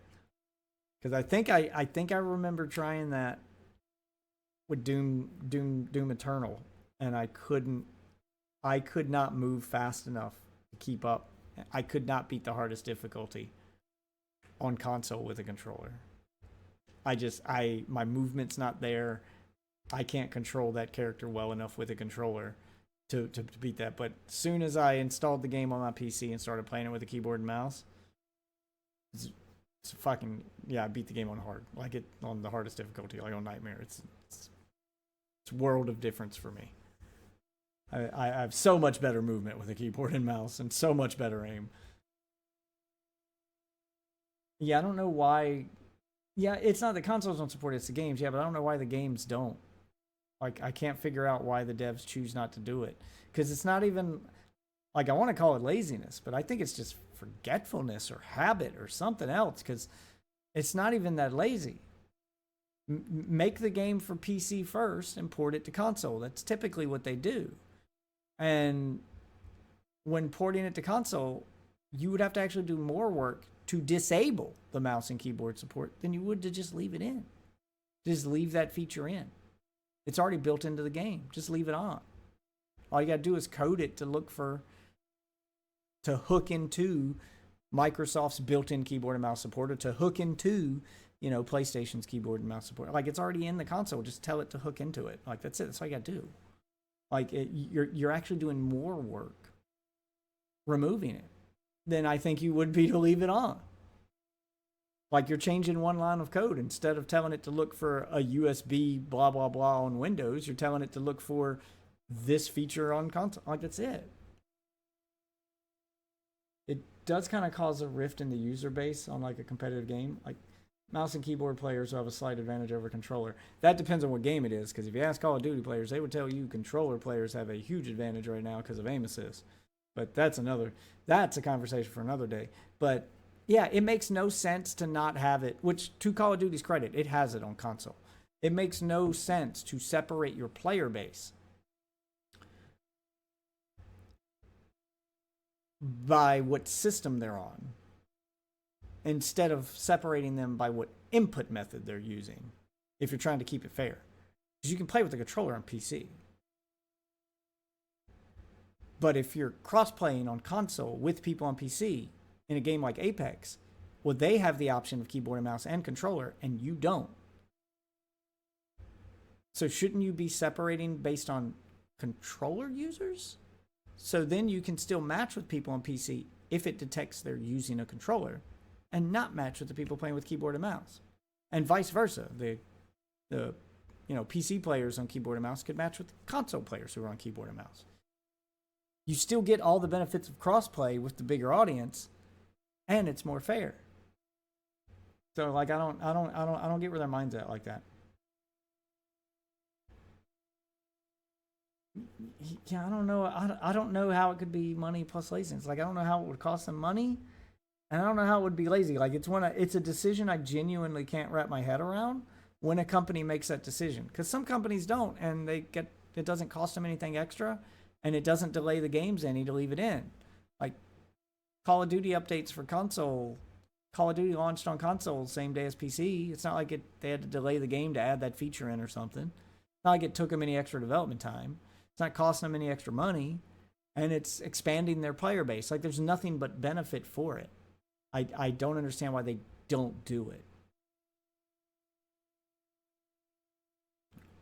Because I think I remember trying that with Doom Eternal, and I could not move fast enough to keep up. I could not beat the hardest difficulty on console with a controller. My movement's not there. I can't control that character well enough with a controller to beat that. But as soon as I installed the game on my PC and started playing it with a keyboard and mouse, it's fucking, I beat the game on hard, like it on the hardest difficulty, like on Nightmare. It's world of difference for me. I have so much better movement with a keyboard and mouse and so much better aim. I don't know why. It's not the consoles don't support it, it's the games. But I don't know why the games don't. Like, I can't figure out why the devs choose not to do it. Because it's not even... Like, I want to call it laziness, but I think it's just forgetfulness or habit or something else, because it's not even that lazy. Make the game for PC first and port it to console. That's typically what they do. And when porting it to console, you would have to actually do more work to disable the mouse and keyboard support than you would to just leave it in. Just leave that feature in. It's already built into the game. Just leave it on. All you got to do is code it to hook into Microsoft's built-in keyboard and mouse support, or to hook into, PlayStation's keyboard and mouse support. Like, it's already in the console. Just tell it to hook into it. Like, that's it. That's all you got to do. Like, you're actually doing more work removing it than I think you would be to leave it on. Like, you're changing one line of code. Instead of telling it to look for a USB blah, blah, blah on Windows, you're telling it to look for this feature on console. Like, that's it. It does kind of cause a rift in the user base on, like, a competitive game. Like, mouse and keyboard players will have a slight advantage over controller. That depends on what game it is, because if you ask Call of Duty players, they would tell you controller players have a huge advantage right now because of aim assist. But that's a conversation for another day. But yeah, it makes no sense to not have it, which, to Call of Duty's credit, it has it on console. It makes no sense to separate your player base by what system they're on, instead of separating them by what input method they're using, if you're trying to keep it fair. Because you can play with the controller on PC. But if you're cross-playing on console with people on PC in a game like Apex, well, they have the option of keyboard and mouse and controller, and you don't. So shouldn't you be separating based on controller users? So then you can still match with people on PC if it detects they're using a controller, and not match with the people playing with keyboard and mouse. And vice versa. The PC players on keyboard and mouse could match with console players who are on keyboard and mouse. You still get all the benefits of crossplay with the bigger audience, and it's more fair. So, like, I don't get where their mind's at like that. Yeah, I don't know. I don't know how it could be money plus laziness. Like, I don't know how it would cost them money, and I don't know how it would be lazy. Like, it's a decision I genuinely can't wrap my head around when a company makes that decision. Because some companies don't, and it doesn't cost them anything extra, and it doesn't delay the games any to leave it in. Like, Call of Duty updates for console. Call of Duty launched on console same day as PC. It's not like they had to delay the game to add that feature in or something. It's not like it took them any extra development time. It's not costing them any extra money. And it's expanding their player base. Like, there's nothing but benefit for it. I don't understand why they don't do it.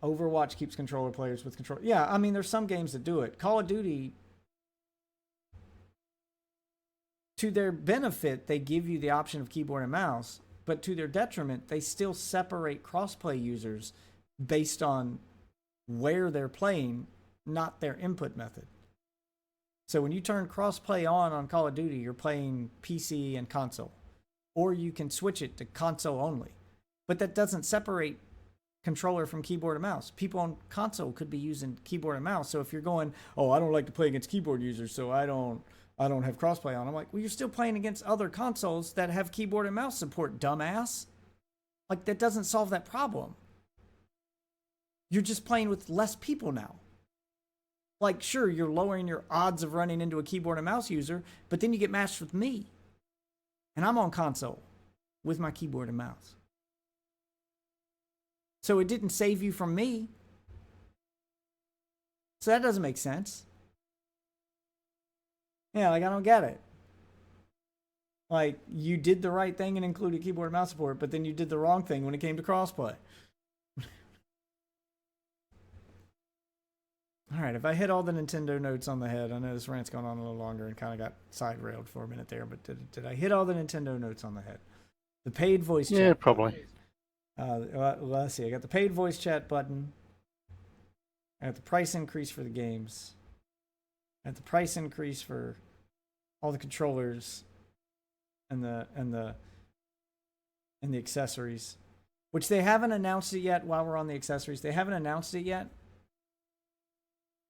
Overwatch keeps controller players with control. Yeah, I mean, there's some games that do it. Call of Duty, to their benefit, they give you the option of keyboard and mouse, but to their detriment, they still separate crossplay users based on where they're playing, not their input method. So when you turn crossplay on Call of Duty, you're playing PC and console. Or you can switch it to console only. But that doesn't separate controller from keyboard and mouse. People on console could be using keyboard and mouse. So if you're going, oh, I don't like to play against keyboard users, so I don't have crossplay on. I'm like, well, you're still playing against other consoles that have keyboard and mouse support, dumbass. Like, that doesn't solve that problem. You're just playing with less people now. Like, sure, you're lowering your odds of running into a keyboard and mouse user, but then you get matched with me. And I'm on console with my keyboard and mouse. So it didn't save you from me. So that doesn't make sense. Yeah, like, I don't get it. Like, you did the right thing and included keyboard and mouse support, but then you did the wrong thing when it came to crossplay. All right, if I hit all the Nintendo notes on the head, I know this rant's gone on a little longer and kind of got side railed for a minute there, but did I hit all the Nintendo notes on the head? The paid voice chat. Yeah, probably. Let's see. I got the paid voice chat button. I got the price increase for the games. I got the price increase for all the controllers and the accessories, which they haven't announced it yet. While we're on the accessories, they haven't announced it yet.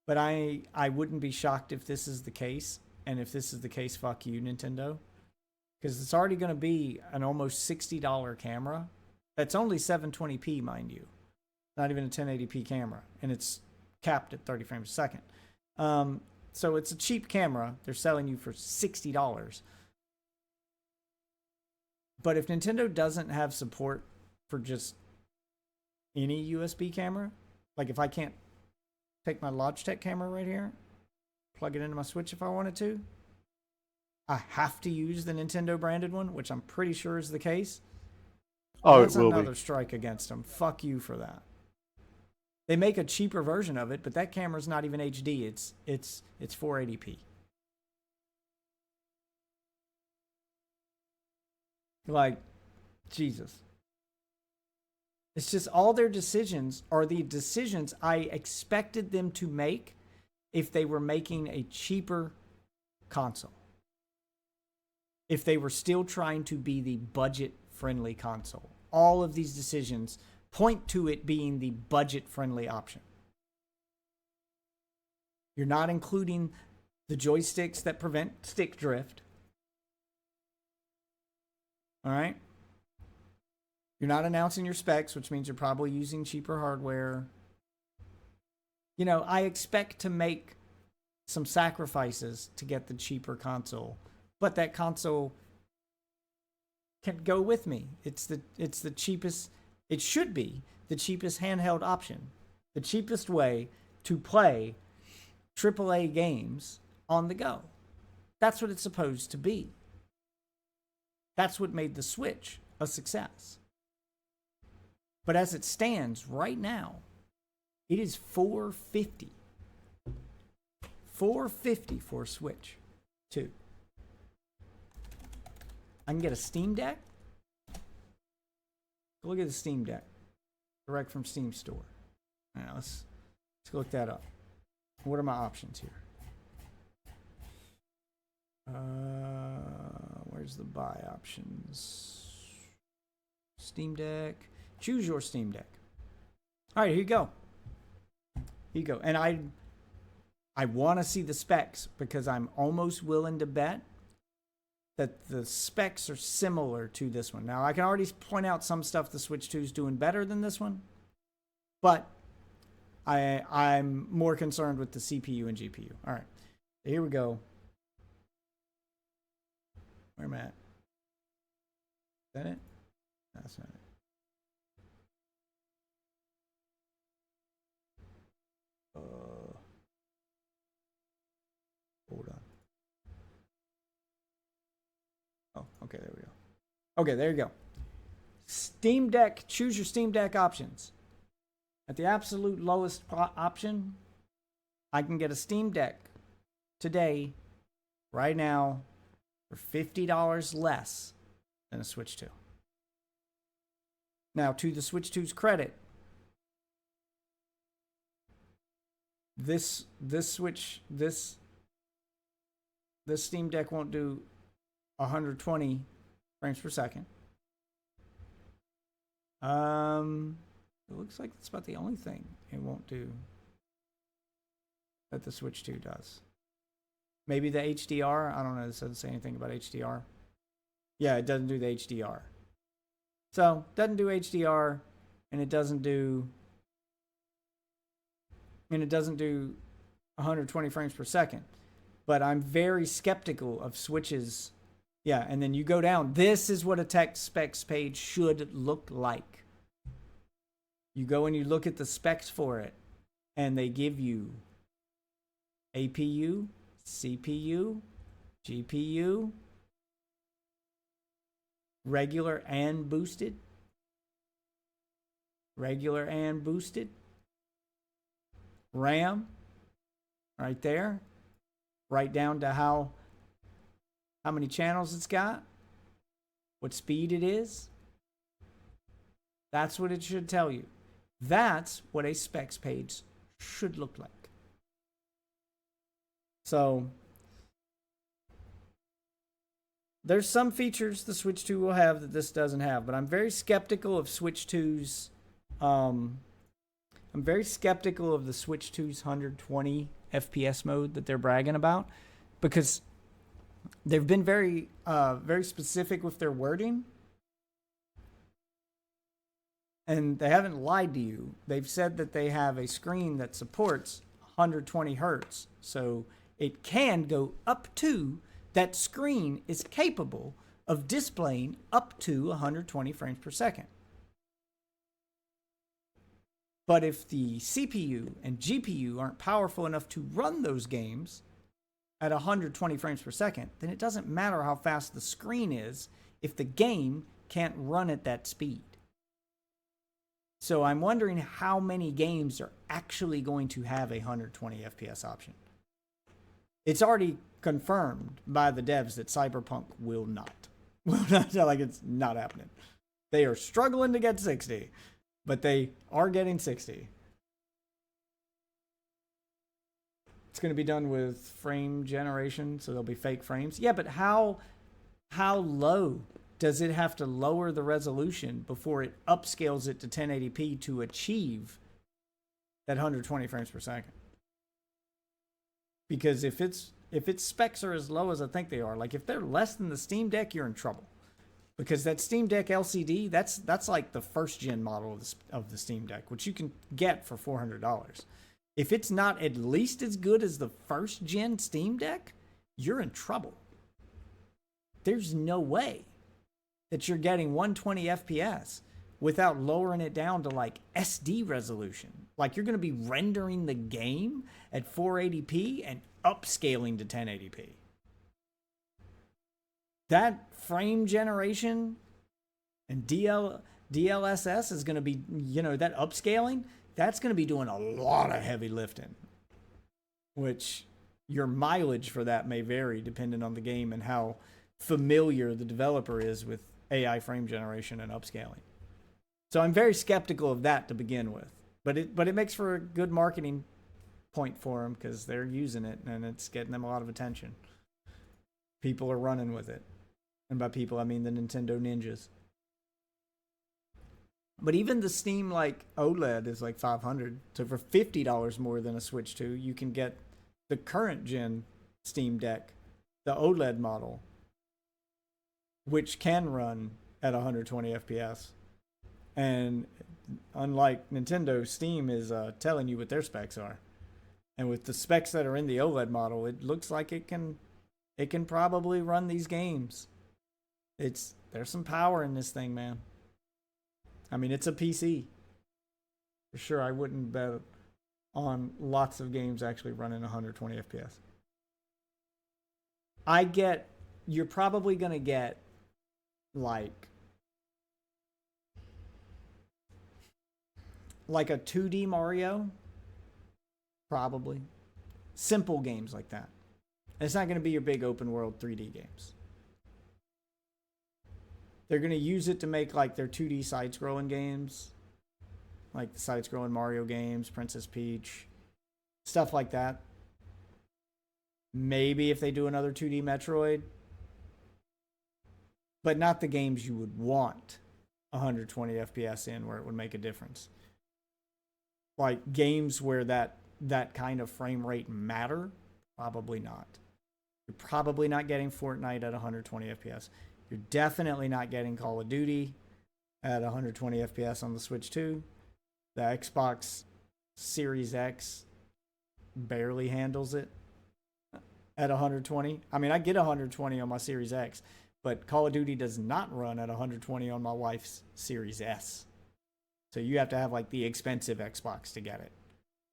But I wouldn't be shocked if this is the case. And if this is the case, fuck you, Nintendo. Because it's already going to be an almost $60 camera. That's only 720p, mind you. Not even a 1080p camera. And it's capped at 30 frames a second. So it's a cheap camera. They're selling you for $60. But if Nintendo doesn't have support for just any USB camera, like if I can't take my Logitech camera right here, plug it into my Switch if I wanted to, I have to use the Nintendo branded one, which I'm pretty sure is the case. Oh, that's it will another be. strike against them. Fuck you for that. They make a cheaper version of it, but that camera's not even HD. It's 480p. Like, Jesus. It's just all their decisions are the decisions I expected them to make if they were making a cheaper console. If they were still trying to be the budget-friendly console. All of these decisions point to it being the budget-friendly option. You're not including the joysticks that prevent stick drift. All right? You're not announcing your specs, which means you're probably using cheaper hardware. You know, I expect to make some sacrifices to get the cheaper console, but that console can go with me. It's the cheapest. It should be the cheapest handheld option, the cheapest way to play AAA games on the go. That's what it's supposed to be. That's what made the Switch a success. But as it stands right now, it is $450. $450 for a Switch 2. I can get a Steam Deck. Look at the Steam Deck. Direct from Steam Store. All right, let's look that up. What are my options here? Where's the buy options? Steam Deck. Choose your Steam Deck. All right, here you go. Here you go. And I want to see the specs because I'm almost willing to bet that the specs are similar to this one. Now, I can already point out some stuff the Switch 2 is doing better than this one, but I'm more concerned with the CPU and GPU. All right, here we go. Where am I at? Is that it? That's not it. Hold on. Oh, okay, there we go. Okay, there you go. Steam Deck, choose your Steam Deck options. At the absolute lowest option, I can get a Steam Deck today, right now, for $50 less than a Switch 2. Now, to the Switch 2's credit, this Steam Deck won't do 120 frames per second. It looks like that's about the only thing it won't do that the Switch 2 does. Maybe the HDR. I don't know. This doesn't say anything about HDR. Yeah, it doesn't do the HDR. So, it doesn't do HDR, and it doesn't do 120 frames per second. But I'm very skeptical of Switches. Yeah, and then you go down. This is what a tech specs page should look like. You go and you look at the specs for it, and they give you APU, CPU, GPU, regular and boosted, RAM, right there, right down to how many channels it's got, what speed it is. That's what it should tell you. That's what a specs page should look like. So, there's some features the Switch 2 will have that this doesn't have, but I'm very skeptical of Switch 2's. I'm very skeptical of the Switch 2's 120 FPS mode that they're bragging about, because They've been very very specific with their wording, and they haven't lied to you. They've said that they have a screen that supports 120 hertz, so it can go up to, that screen is capable of displaying up to 120 frames per second. But if the CPU and GPU aren't powerful enough to run those games at 120 frames per second, then it doesn't matter how fast the screen is if the game can't run at that speed. So I'm wondering how many games are actually going to have a 120 FPS option. It's already confirmed by the devs that Cyberpunk will not. Like, it's not happening. They are struggling to get 60, but they are getting 60. It's going to be done with frame generation, so there'll be fake frames. Yeah, but how low does it have to lower the resolution before it upscales it to 1080p to achieve that 120 frames per second? Because if its specs are as low as I think they are, like if they're less than the Steam Deck, you're in trouble. Because that Steam Deck LCD, that's like the first gen model of the Steam Deck, which you can get for $400. If it's not at least as good as the first gen Steam Deck, you're in trouble. There's no way that you're getting 120 FPS without lowering it down to like SD resolution. Like you're going to be rendering the game at 480p and upscaling to 1080p. That frame generation and DLSS is going to be, that upscaling, that's going to be doing a lot of heavy lifting, which your mileage for that may vary depending on the game and how familiar the developer is with AI frame generation and upscaling. So I'm very skeptical of that to begin with, but it makes for a good marketing point for them because they're using it and it's getting them a lot of attention. People are running with it. And by people, I mean the Nintendo ninjas. But even the Steam like OLED is like $500. So for $50 more than a Switch 2, you can get the current gen Steam Deck, the OLED model, which can run at 120 FPS. And unlike Nintendo, Steam is telling you what their specs are. And with the specs that are in the OLED model, it looks like it can probably run these games. There's some power in this thing, man. I mean, it's a PC. For sure, I wouldn't bet on lots of games actually running 120 FPS. You're probably going to get like a 2D Mario. Probably. Simple games like that. It's not going to be your big open world 3D games. They're going to use it to make like their 2D side-scrolling games, like the side-scrolling Mario games, Princess Peach, stuff like that. Maybe if they do another 2D Metroid, but not the games you would want 120 FPS in where it would make a difference. Like games where that kind of frame rate matter, probably not. You're probably not getting Fortnite at 120 FPS. You're definitely not getting Call of Duty at 120 FPS on the Switch 2. The Xbox Series X barely handles it at 120. I mean, I get 120 on my Series X, but Call of Duty does not run at 120 on my wife's Series S. So you have to have like the expensive Xbox to get it.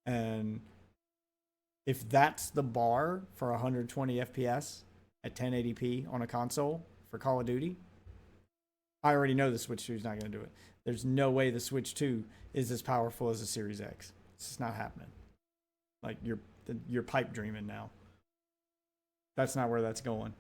And if that's the bar for 120 FPS at 1080p on a console for Call of Duty, I already know the Switch 2 is not going to do it. There's no way the Switch 2 is as powerful as the Series X. It's just not happening. Like, you're pipe dreaming now. That's not where that's going.